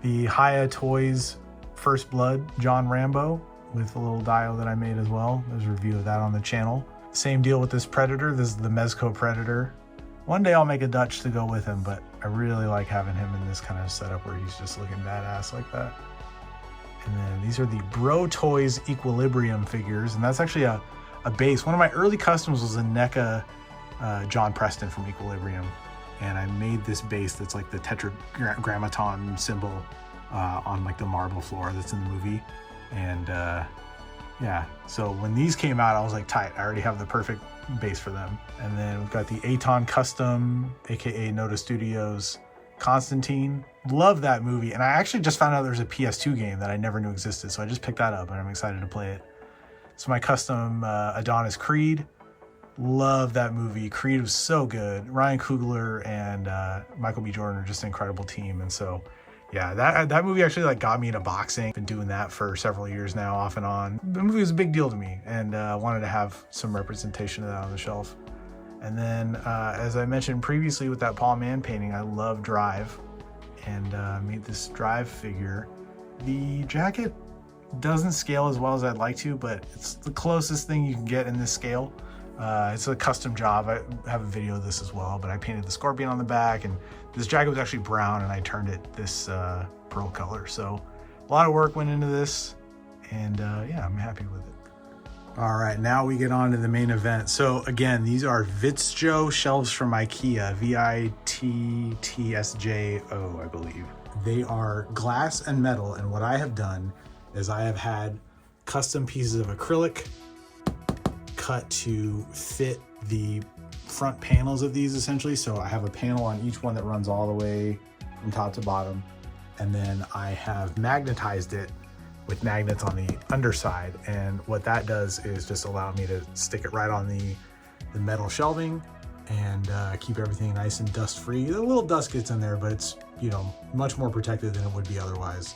Speaker 1: The Haya Toys First Blood John Rambo with a little dio that I made as well. There's a review of that on the channel. Same deal with this Predator. This is the Mezco Predator. One day I'll make a Dutch to go with him, but I really like having him in this kind of setup where he's just looking badass like that. And then these are the Bro Toys Equilibrium figures, and that's actually a base. One of my early customs was a NECA John Preston from Equilibrium, and I made this base that's like the tetragrammaton symbol on like the marble floor that's in the movie. And yeah, so when these came out, I was like, tight, I already have the perfect base for them. And then we've got the Aton Custom, aka Noda Studios Constantine. Love that movie. And I actually just found out there's a PS2 game that I never knew existed. So I just picked that up and I'm excited to play it. It's my custom Adonis Creed. Love that movie. Creed was so good. Ryan Coogler and Michael B. Jordan are just an incredible team. And so, yeah, that movie actually like got me into boxing. Been doing that for several years now, off and on. The movie was a big deal to me, and wanted to have some representation of that on the shelf. And then, as I mentioned previously with that Paul Mann painting, I love Drive, and made this Drive figure. The jacket doesn't scale as well as I'd like to, but it's the closest thing you can get in this scale. It's a custom job. I have a video of this as well, but I painted the scorpion on the back, and this jacket was actually brown and I turned it this pearl color. So a lot of work went into this, and yeah, I'm happy with it. All right, now we get on to the main event. So again, these are Vitsjo shelves from IKEA, VITTSJO, I believe. They are glass and metal, and what I have done is I have had custom pieces of acrylic cut to fit the front panels of these essentially. So I have a panel on each one that runs all the way from top to bottom, and then I have magnetized it with magnets on the underside, and what that does is just allow me to stick it right on the metal shelving and keep everything nice and dust free. A little dust gets in there, but it's, you know, much more protected than it would be otherwise.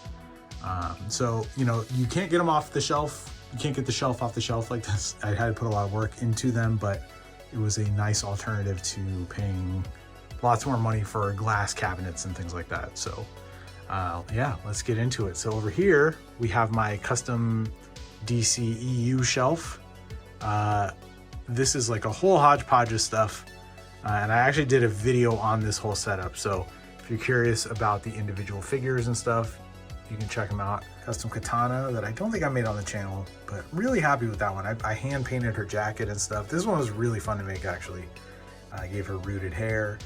Speaker 1: So, you know, you can't get them off the shelf. You can't get the shelf off the shelf like this. I had to put a lot of work into them, but it was a nice alternative to paying lots more money for glass cabinets and things like that. So yeah, let's get into it. So over here, we have my custom DC EU shelf. This is like a whole hodgepodge of stuff. And I actually did a video on this whole setup. So if you're curious about the individual figures and stuff, you can check them out. Custom katana that I don't think I made on the channel, but really happy with that one. I hand painted her jacket and stuff. This one was really fun to make, actually. I gave her rooted hair.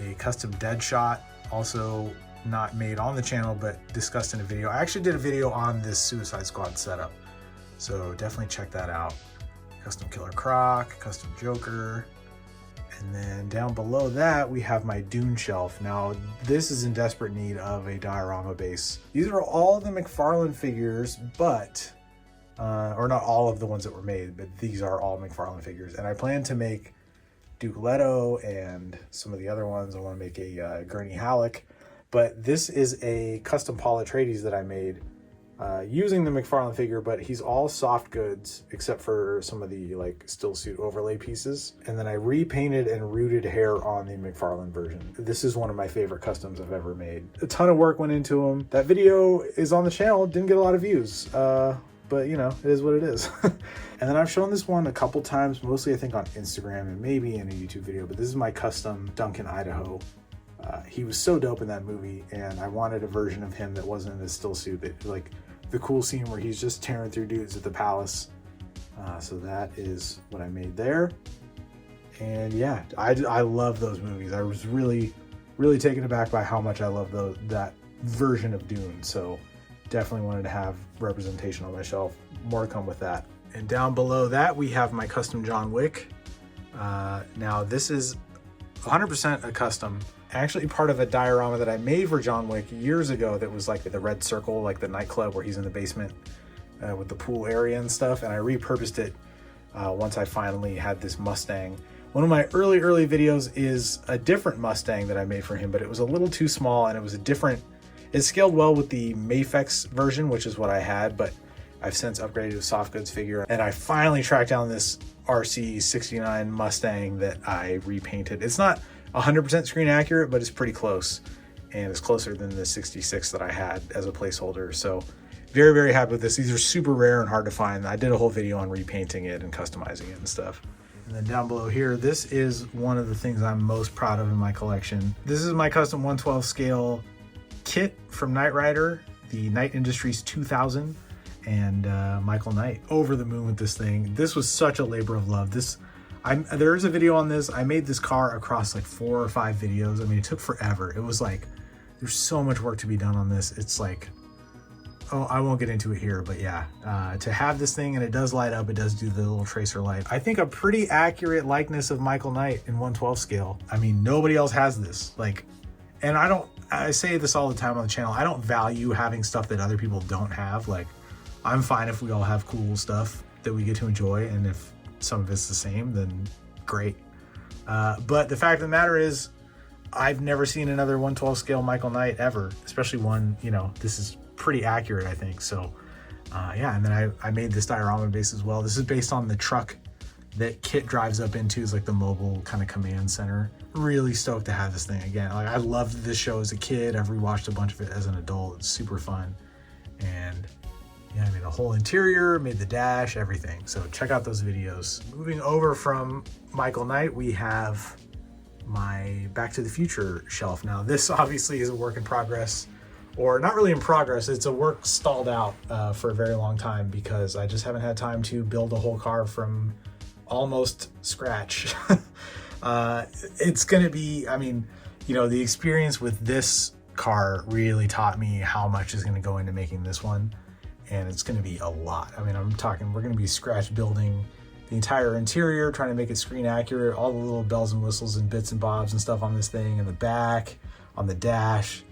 Speaker 1: A custom dead shot, also not made on the channel, but discussed in a video. I actually did a video on this Suicide Squad setup, so definitely check that out. Custom Killer Croc, custom Joker. And then down below that, we have my Dune shelf. Now, this is in desperate need of a diorama base. These are all the McFarlane figures, but, or not all of the ones that were made, but these are all McFarlane figures. And I plan to make Duke Leto and some of the other ones. I want to make a Gurney Halleck, but this is a custom Paul Atreides that I made using the McFarlane figure, but he's all soft goods except for some of the like still suit overlay pieces. And then I repainted and rooted hair on the McFarlane version. This is one of my favorite customs I've ever made. A ton of work went into them. That video is on the channel, didn't get a lot of views, but you know, it is what it is. And then I've shown this one a couple times, mostly I think on Instagram and maybe in a YouTube video, but this is my custom Duncan Idaho. He was so dope in that movie, and I wanted a version of him that wasn't in a still suit, that like the cool scene where he's just tearing through dudes at the palace. So that is what I made there. And yeah, I love those movies. I was really, really taken aback by how much I love that version of Dune. So definitely wanted to have representation on my shelf. More to come with that. And down below that, we have my custom John Wick. Now this is 100% a custom. Actually part of a diorama that I made for John Wick years ago that was like the red circle, like the nightclub where he's in the basement with the pool area and stuff. And I repurposed it once I finally had this Mustang. One of my early videos is a different Mustang that I made for him, but it was a little too small and it was a different, it scaled well with the Mafex version, which is what I had, but I've since upgraded to a soft goods figure. And I finally tracked down this RC69 Mustang that I repainted. It's not 100% screen accurate, but it's pretty close, and it's closer than the 66 that I had as a placeholder. So very, very happy with this. These are super rare and hard to find. I did a whole video on repainting it and customizing it and stuff. And then down below here, this is one of the things I'm most proud of in my collection. This is my custom 1/12 scale kit from Knight Rider, the Knight Industries 2000, and Michael Knight. Over the moon with this thing. This was such a labor of love. There is a video on this. I made this car across like 4 or 5 videos. I mean, it took forever. It was like, there's so much work to be done on this. It's like, oh, I won't get into it here, but yeah, to have this thing, and it does light up, it does do the little tracer light. I think a pretty accurate likeness of Michael Knight in 1/12 scale. I mean, nobody else has this. Like, And I say this all the time on the channel, I don't value having stuff that other people don't have. Like, I'm fine if we all have cool stuff that we get to enjoy, and if some of it's the same, then great. But the fact of the matter is, I've never seen another 1/12 scale Michael Knight ever, especially one, you know, this is pretty accurate, I think. So yeah, and then I made this diorama base as well. This is based on the truck that Kit drives up into, is like the mobile kind of command center. Really stoked to have this thing again. Like, I loved this show as a kid. I've rewatched a bunch of it as an adult. It's super fun. And yeah, I made a whole interior, made the dash, everything. So check out those videos. Moving over from Michael Knight, we have my Back to the Future shelf. Now, this obviously is a work in progress, or not really in progress. It's a work stalled out for a very long time because I just haven't had time to build a whole car from almost scratch. It's gonna be, I mean, you know, the experience with this car really taught me how much is gonna go into making this one. And it's gonna be a lot. I mean, I'm talking, we're gonna be scratch building the entire interior, trying to make it screen accurate, all the little bells and whistles and bits and bobs and stuff on this thing, in the back, on the dash.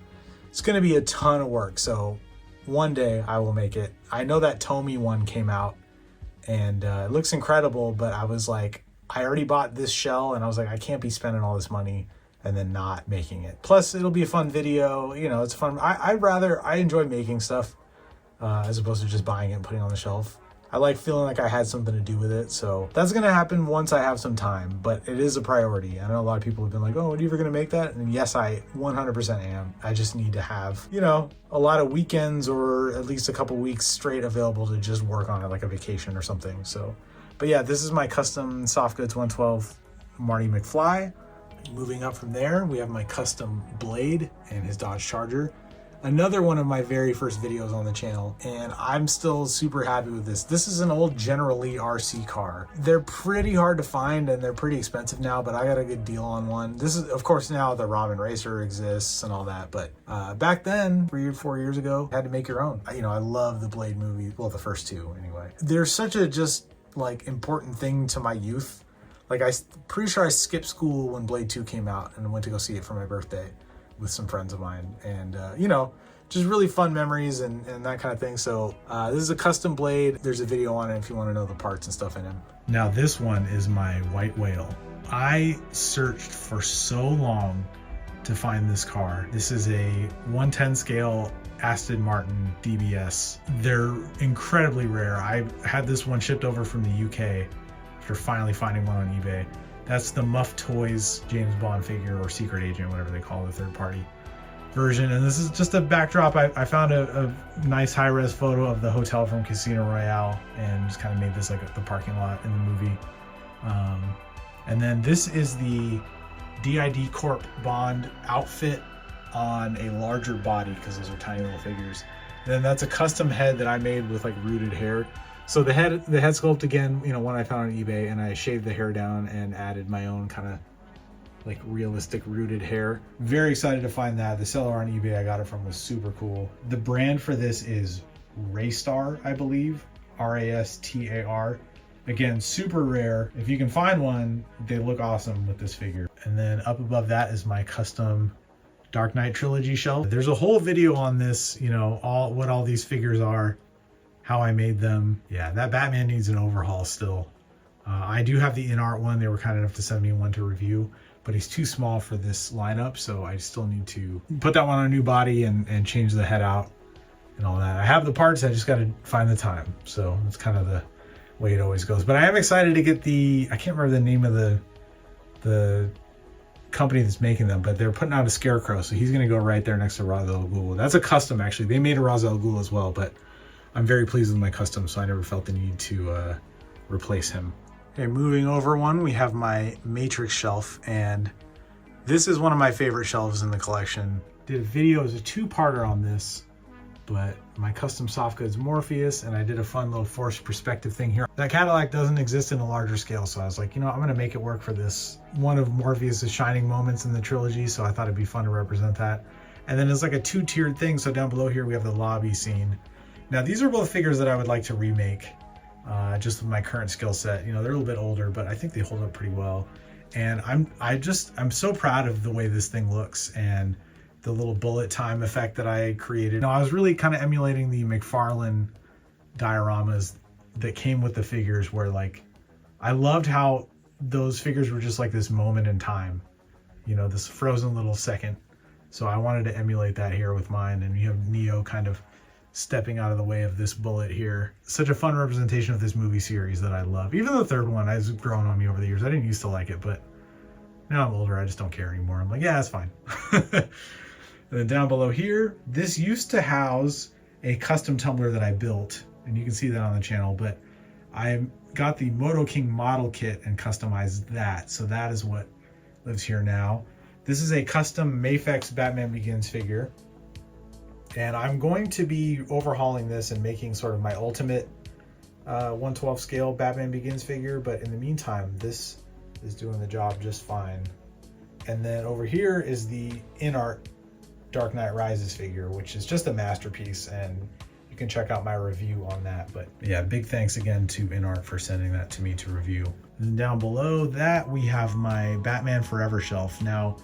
Speaker 1: It's gonna be a ton of work. So one day I will make it. I know that Tomy one came out and it looks incredible, but I was like, I already bought this shell and I was like, I can't be spending all this money and then not making it. Plus it'll be a fun video, you know, it's fun. I enjoy making stuff as opposed to just buying it and putting it on the shelf. I like feeling like I had something to do with it. So that's gonna happen once I have some time, but it is a priority. I know a lot of people have been like, oh, are you ever gonna make that? And yes, I 100% am. I just need to have, you know, a lot of weekends or at least a couple weeks straight available to just work on it, like a vacation or something. So, but yeah, this is my custom soft goods 112 Marty McFly. Moving up from there, we have my custom Blade and his Dodge Charger. Another one of my very first videos on the channel, and I'm still super happy with this. This is an old General Lee RC car. They're pretty hard to find and they're pretty expensive now, but I got a good deal on one. This is, of course, now the Ramen Racer exists and all that, but back then, 3 or 4 years ago, had to make your own. You know, I love the Blade movie. Well, the first two anyway. They're such a just like important thing to my youth. Like, I'm pretty sure I skipped school when Blade 2 came out and went to go see it for my birthday with some friends of mine, and you know, just really fun memories and that kind of thing. So this is a custom Blade. There's a video on it if you want to know the parts and stuff in him. Now this one is my White Whale. I searched for so long to find this car. This is a 110 scale Aston Martin DBS. They're incredibly rare. I had this one shipped over from the UK after finally finding one on eBay. That's the Muff Toys James Bond figure, or Secret Agent, whatever they call the third-party version. And this is just a backdrop. I found a nice high-res photo of the hotel from Casino Royale and just kind of made this like the parking lot in the movie. And then this is the DID Corp Bond outfit on a larger body, because those are tiny little figures. And then that's a custom head that I made with like rooted hair. So the head sculpt, again, you know, one I found on eBay, and I shaved the hair down and added my own kind of like realistic rooted hair. Very excited to find that. The seller on eBay I got it from was super cool. The brand for this is Raystar, I believe, RASTAR. Again, super rare. If you can find one, they look awesome with this figure. And then up above that is my custom Dark Knight Trilogy shelf. There's a whole video on this, you know, what all these figures are, how I made them. Yeah, that Batman needs an overhaul still. I do have the in-art one. They were kind enough to send me one to review, but he's too small for this lineup, so I still need to put that one on a new body and change the head out and all that. I have the parts, I just got to find the time. So that's kind of the way it always goes. But I am excited to get I can't remember the name of the company that's making them, but they're putting out a Scarecrow, so he's going to go right there next to Ra's al Ghul. That's a custom, actually. They made a Ra's al Ghul as well, but I'm very pleased with my custom, so I never felt the need to replace him. Okay, moving over one, we have my Matrix shelf, and this is one of my favorite shelves in the collection. Did a video as a two-parter on this, but my custom soft goods Morpheus, and I did a fun little forced perspective thing here. That Cadillac doesn't exist in a larger scale, so I was like, you know, I'm gonna make it work for this one of Morpheus's shining moments in the trilogy, so I thought it'd be fun to represent that. And then it's like a two-tiered thing, so down below here we have the lobby scene. Now these are both figures that I would like to remake, just with my current skill set. You know, they're a little bit older, but I think they hold up pretty well. And I'm so proud of the way this thing looks, and the little bullet time effect that I created. I was really kind of emulating the McFarlane dioramas that came with the figures, where like I loved how those figures were just like this moment in time, this frozen little second. So I wanted to emulate that here with mine. And you have Neo kind of stepping out of the way of this bullet here. Such a fun representation of this movie series that I love. Even the third one has grown on me over the years. I didn't used to like it, but now I'm older, I just don't care anymore. I'm like, yeah, that's fine. And then down below here, this used to house a custom tumbler that I built, and you can see that on the channel, but I got the Moto King model kit and customized that. So that is what lives here now. This is a custom Mafex Batman Begins figure. And I'm going to be overhauling this and making sort of my ultimate 1/12 scale Batman Begins figure. But in the meantime, this is doing the job just fine. And then over here is the InArt Dark Knight Rises figure, which is just a masterpiece, and you can check out my review on that. But yeah, big thanks again to InArt for sending that to me to review. And down below that, we have my Batman Forever shelf. Now,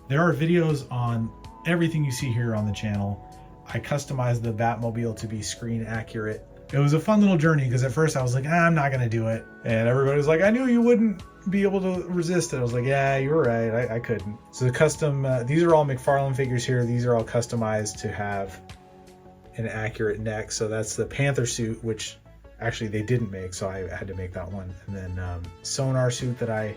Speaker 1: there are videos on everything you see here on the channel. I customized the Batmobile to be screen accurate. It was a fun little journey because at first I was like, I'm not gonna do it. And everybody was like, I knew you wouldn't be able to resist it. I was like, yeah, you were right, I couldn't. So the custom, these are all McFarlane figures here. These are all customized to have an accurate neck. So that's the Panther suit, which actually they didn't make, so I had to make that one. And then Sonar suit that I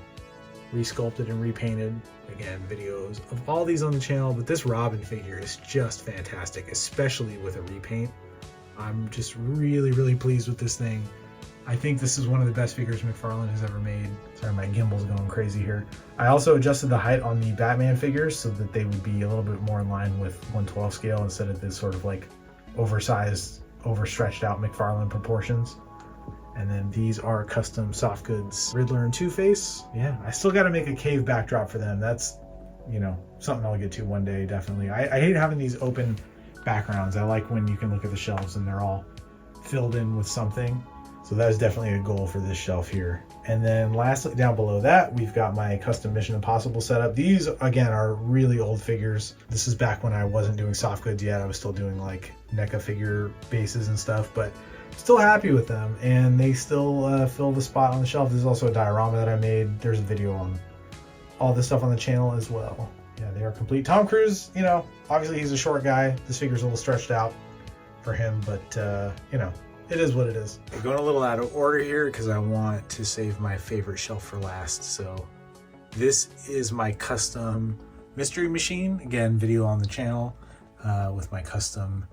Speaker 1: resculpted and repainted. Again, videos of all these on the channel, but this Robin figure is just fantastic, especially with a repaint. I'm just really, really pleased with this thing. I think this is one of the best figures McFarlane has ever made. Sorry, my gimbal's going crazy here. I also adjusted the height on the Batman figures so that they would be a little bit more in line with 1/12 scale instead of this sort of like oversized, overstretched out McFarlane proportions. And then these are custom soft goods Riddler and Two-Face. Yeah, I still got to make a cave backdrop for them. That's, something I'll get to one day, definitely. I hate having these open backgrounds. I like when you can look at the shelves and they're all filled in with something. So that is definitely a goal for this shelf here. And then lastly, down below that, we've got my custom Mission Impossible setup. These, again, are really old figures. This is back when I wasn't doing soft goods yet. I was still doing like NECA figure bases and stuff, but still happy with them. And they still fill the spot on the shelf. This is also a diorama that I made. There's a video on all this stuff on the channel as well. Yeah, they are complete. Tom Cruise, obviously he's a short guy. This figure's a little stretched out for him, but it is what it is. We're going a little out of order here because I want to save my favorite shelf for last. So this is my custom Mystery Machine. Again, video on the channel with my custom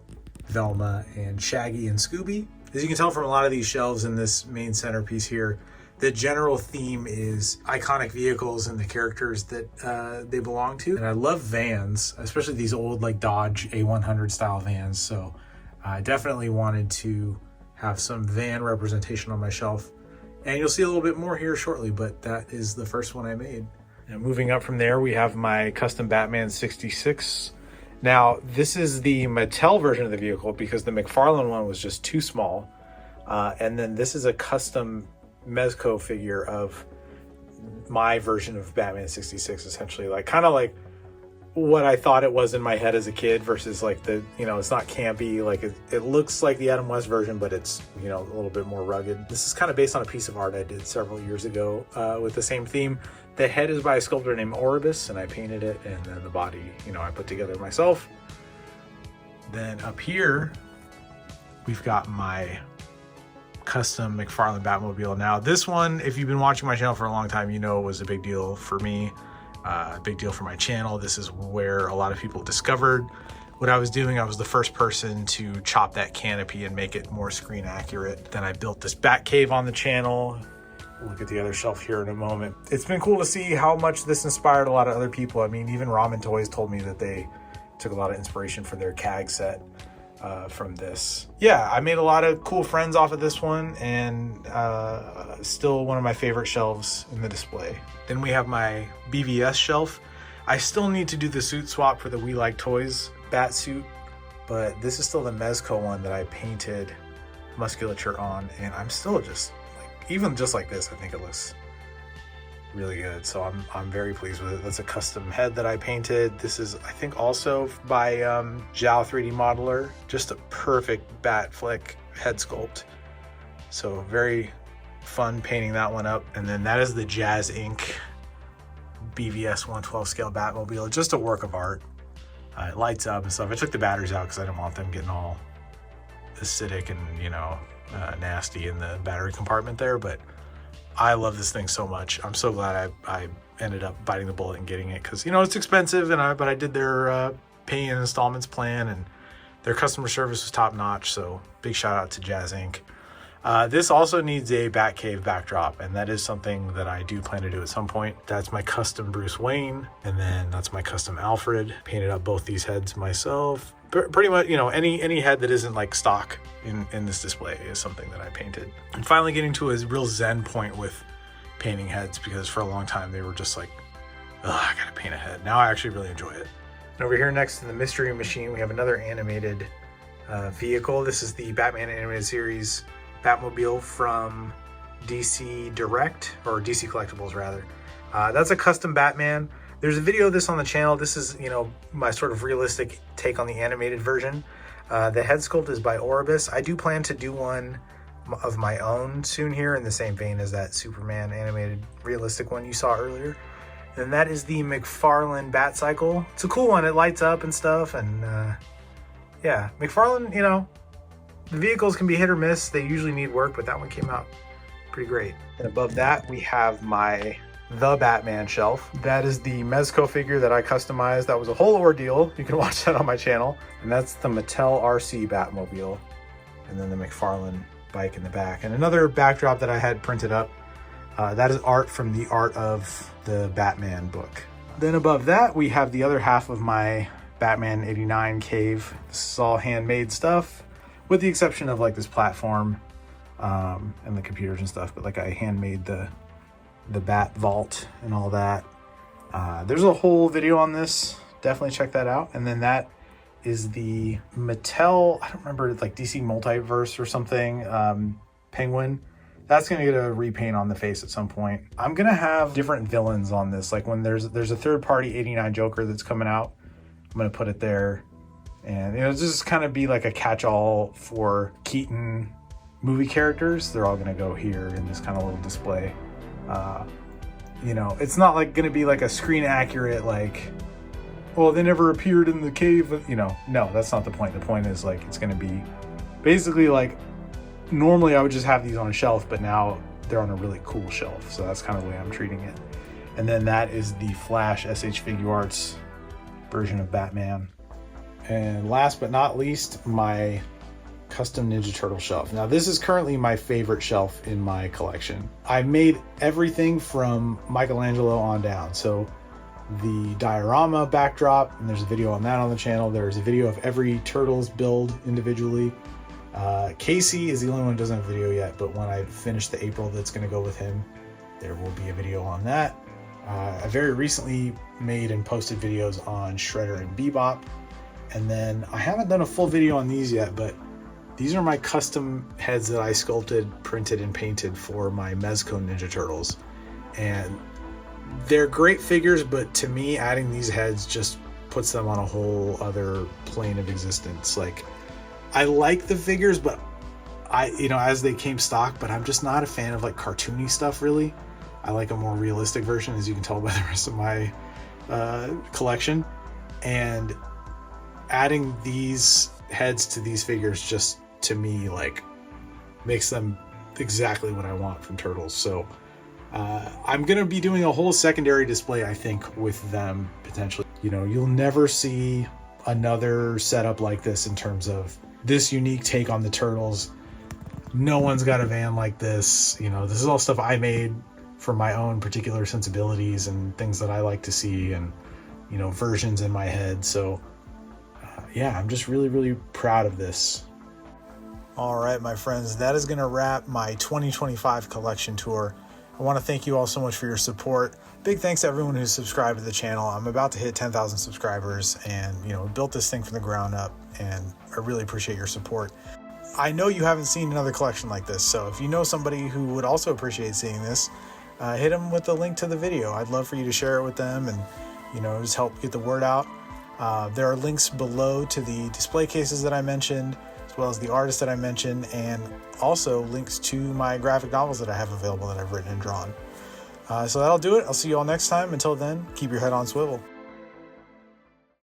Speaker 1: Velma and Shaggy and Scooby. As you can tell from a lot of these shelves in this main centerpiece here, the general theme is iconic vehicles and the characters that they belong to. And I love vans, especially these old like Dodge A100 style vans. So I definitely wanted to have some van representation on my shelf. And you'll see a little bit more here shortly, but that is the first one I made. And moving up from there, we have my custom Batman 66. Now, this is the Mattel version of the vehicle because the McFarlane one was just too small. And then this is a custom Mezco figure of my version of Batman 66, essentially. Like, kind of like what I thought it was in my head as a kid versus like the, it's not campy. Like it looks like the Adam West version, but it's, a little bit more rugged. This is kind of based on a piece of art I did several years ago with the same theme. The head is by a sculptor named Oribus, and I painted it, and then the body, I put together myself. Then up here, we've got my custom McFarlane Batmobile. Now, this one, if you've been watching my channel for a long time, it was a big deal for me, a big deal for my channel. This is where a lot of people discovered what I was doing. I was the first person to chop that canopy and make it more screen accurate. Then I built this bat cave on the channel. We'll look at the other shelf here in a moment. It's been cool to see how much this inspired a lot of other people. I mean, even Ramen Toys told me that they took a lot of inspiration for their CAG set from this. Yeah, I made a lot of cool friends off of this one, and still one of my favorite shelves in the display. Then we have my BVS shelf. I still need to do the suit swap for the We Like Toys bat suit, but this is still the Mezco one that I painted musculature on, and I'm still just even just like this, I think it looks really good. So I'm very pleased with it. That's a custom head that I painted. This is, I think, also by Zhao 3D Modeler. Just a perfect bat flick head sculpt. So very fun painting that one up. And then that is the Jazz Inc. BVS 112 scale Batmobile. Just a work of art. It lights up and stuff. I took the batteries out because I didn't want them getting all acidic and, you know, nasty in the battery compartment there. But I love this thing so much. I'm so glad I ended up biting the bullet and getting it, because, you know, it's expensive, but I did their pay in installments plan, and their customer service was top notch. So big shout out to Jazz Inc. This also needs a Batcave backdrop, and that is something that I do plan to do at some point. That's my custom Bruce Wayne, and then that's my custom Alfred. Painted up both these heads myself. Pretty much, you know, any head that isn't like stock in this display is something that I painted. And finally getting to a real zen point with painting heads, because for a long time they were just like, ugh, I gotta paint a head. Now I actually really enjoy it. And over here next to the Mystery Machine, we have another animated vehicle. This is the Batman Animated Series Batmobile from DC Direct, or DC Collectibles rather. That's a custom Batman. There's a video of this on the channel. This is, you know, my sort of realistic take on the animated version. The head sculpt is by Orbis. I do plan to do one of my own soon here, in the same vein as that Superman animated realistic one you saw earlier. And that is the McFarlane Batcycle. It's a cool one. It lights up and stuff. And yeah, McFarlane, you know, the vehicles can be hit or miss. They usually need work, but that one came out pretty great. And above that, we have my The Batman shelf. That is the Mezco figure that I customized. That was a whole ordeal. You can watch that on my channel. And that's the Mattel RC Batmobile. And then the McFarlane bike in the back. And another backdrop that I had printed up. That is art from the Art of the Batman book. Then above that, we have the other half of my Batman 89 cave. This is all handmade stuff, with the exception of like this platform and the computers and stuff. But like I handmade the Bat Vault and all that. There's a whole video on this. Definitely check that out. And then that is the Mattel, I don't remember, like DC Multiverse or something, Penguin. That's gonna get a repaint on the face at some point. I'm gonna have different villains on this. Like when there's a third party 89 Joker that's coming out, I'm gonna put it there. And, you know, just kind of be like a catch-all for Keaton movie characters. They're all gonna go here in this kind of little display. You know, it's not like gonna be like a screen accurate, like, well, they never appeared in the cave, you know. No, that's not the point. The point is, like, it's gonna be basically like, normally I would just have these on a shelf, but now they're on a really cool shelf. So that's kind of the way I'm treating it. And then that is the Flash SH Figuarts version of Batman. And last but not least, my custom Ninja Turtle shelf. Now this is currently my favorite shelf in my collection. I made everything from Michelangelo on down. So the diorama backdrop, and there's a video on that on the channel. There's a video of every Turtles build individually. Casey is the only one who doesn't have a video yet, but when I finish the April that's going to go with him, there will be a video on that. I very recently made and posted videos on Shredder and Bebop, and then I haven't done a full video on these yet, but these are my custom heads that I sculpted, printed, and painted for my Mezco Ninja Turtles. And they're great figures, but to me, adding these heads just puts them on a whole other plane of existence. Like, I like the figures, but you know, as they came stock, but I'm just not a fan of like cartoony stuff, really. I like a more realistic version, as you can tell by the rest of my collection. And adding these heads to these figures just, to me, like, makes them exactly what I want from Turtles. So I'm gonna be doing a whole secondary display, I think, with them potentially. You know, you'll never see another setup like this in terms of this unique take on the Turtles. No one's got a van like this. You know, this is all stuff I made for my own particular sensibilities and things that I like to see, and, you know, versions in my head. So yeah, I'm just really, really proud of this. All right, my friends, that is going to wrap my 2025 collection tour. I want to thank you all so much for your support. Big thanks to everyone who's subscribed to the channel. I'm about to hit 10,000 subscribers, and, you know, built this thing from the ground up, and I really appreciate your support. I know you haven't seen another collection like this, so if you know somebody who would also appreciate seeing this, hit them with the link to the video. I'd love for you to share it with them and, just help get the word out. There are links below to the display cases that I mentioned, as well as the artists that I mentioned, and also links to my graphic novels that I have available that I've written and drawn. So that'll do it. I'll see you all next time. Until then, keep your head on swivel.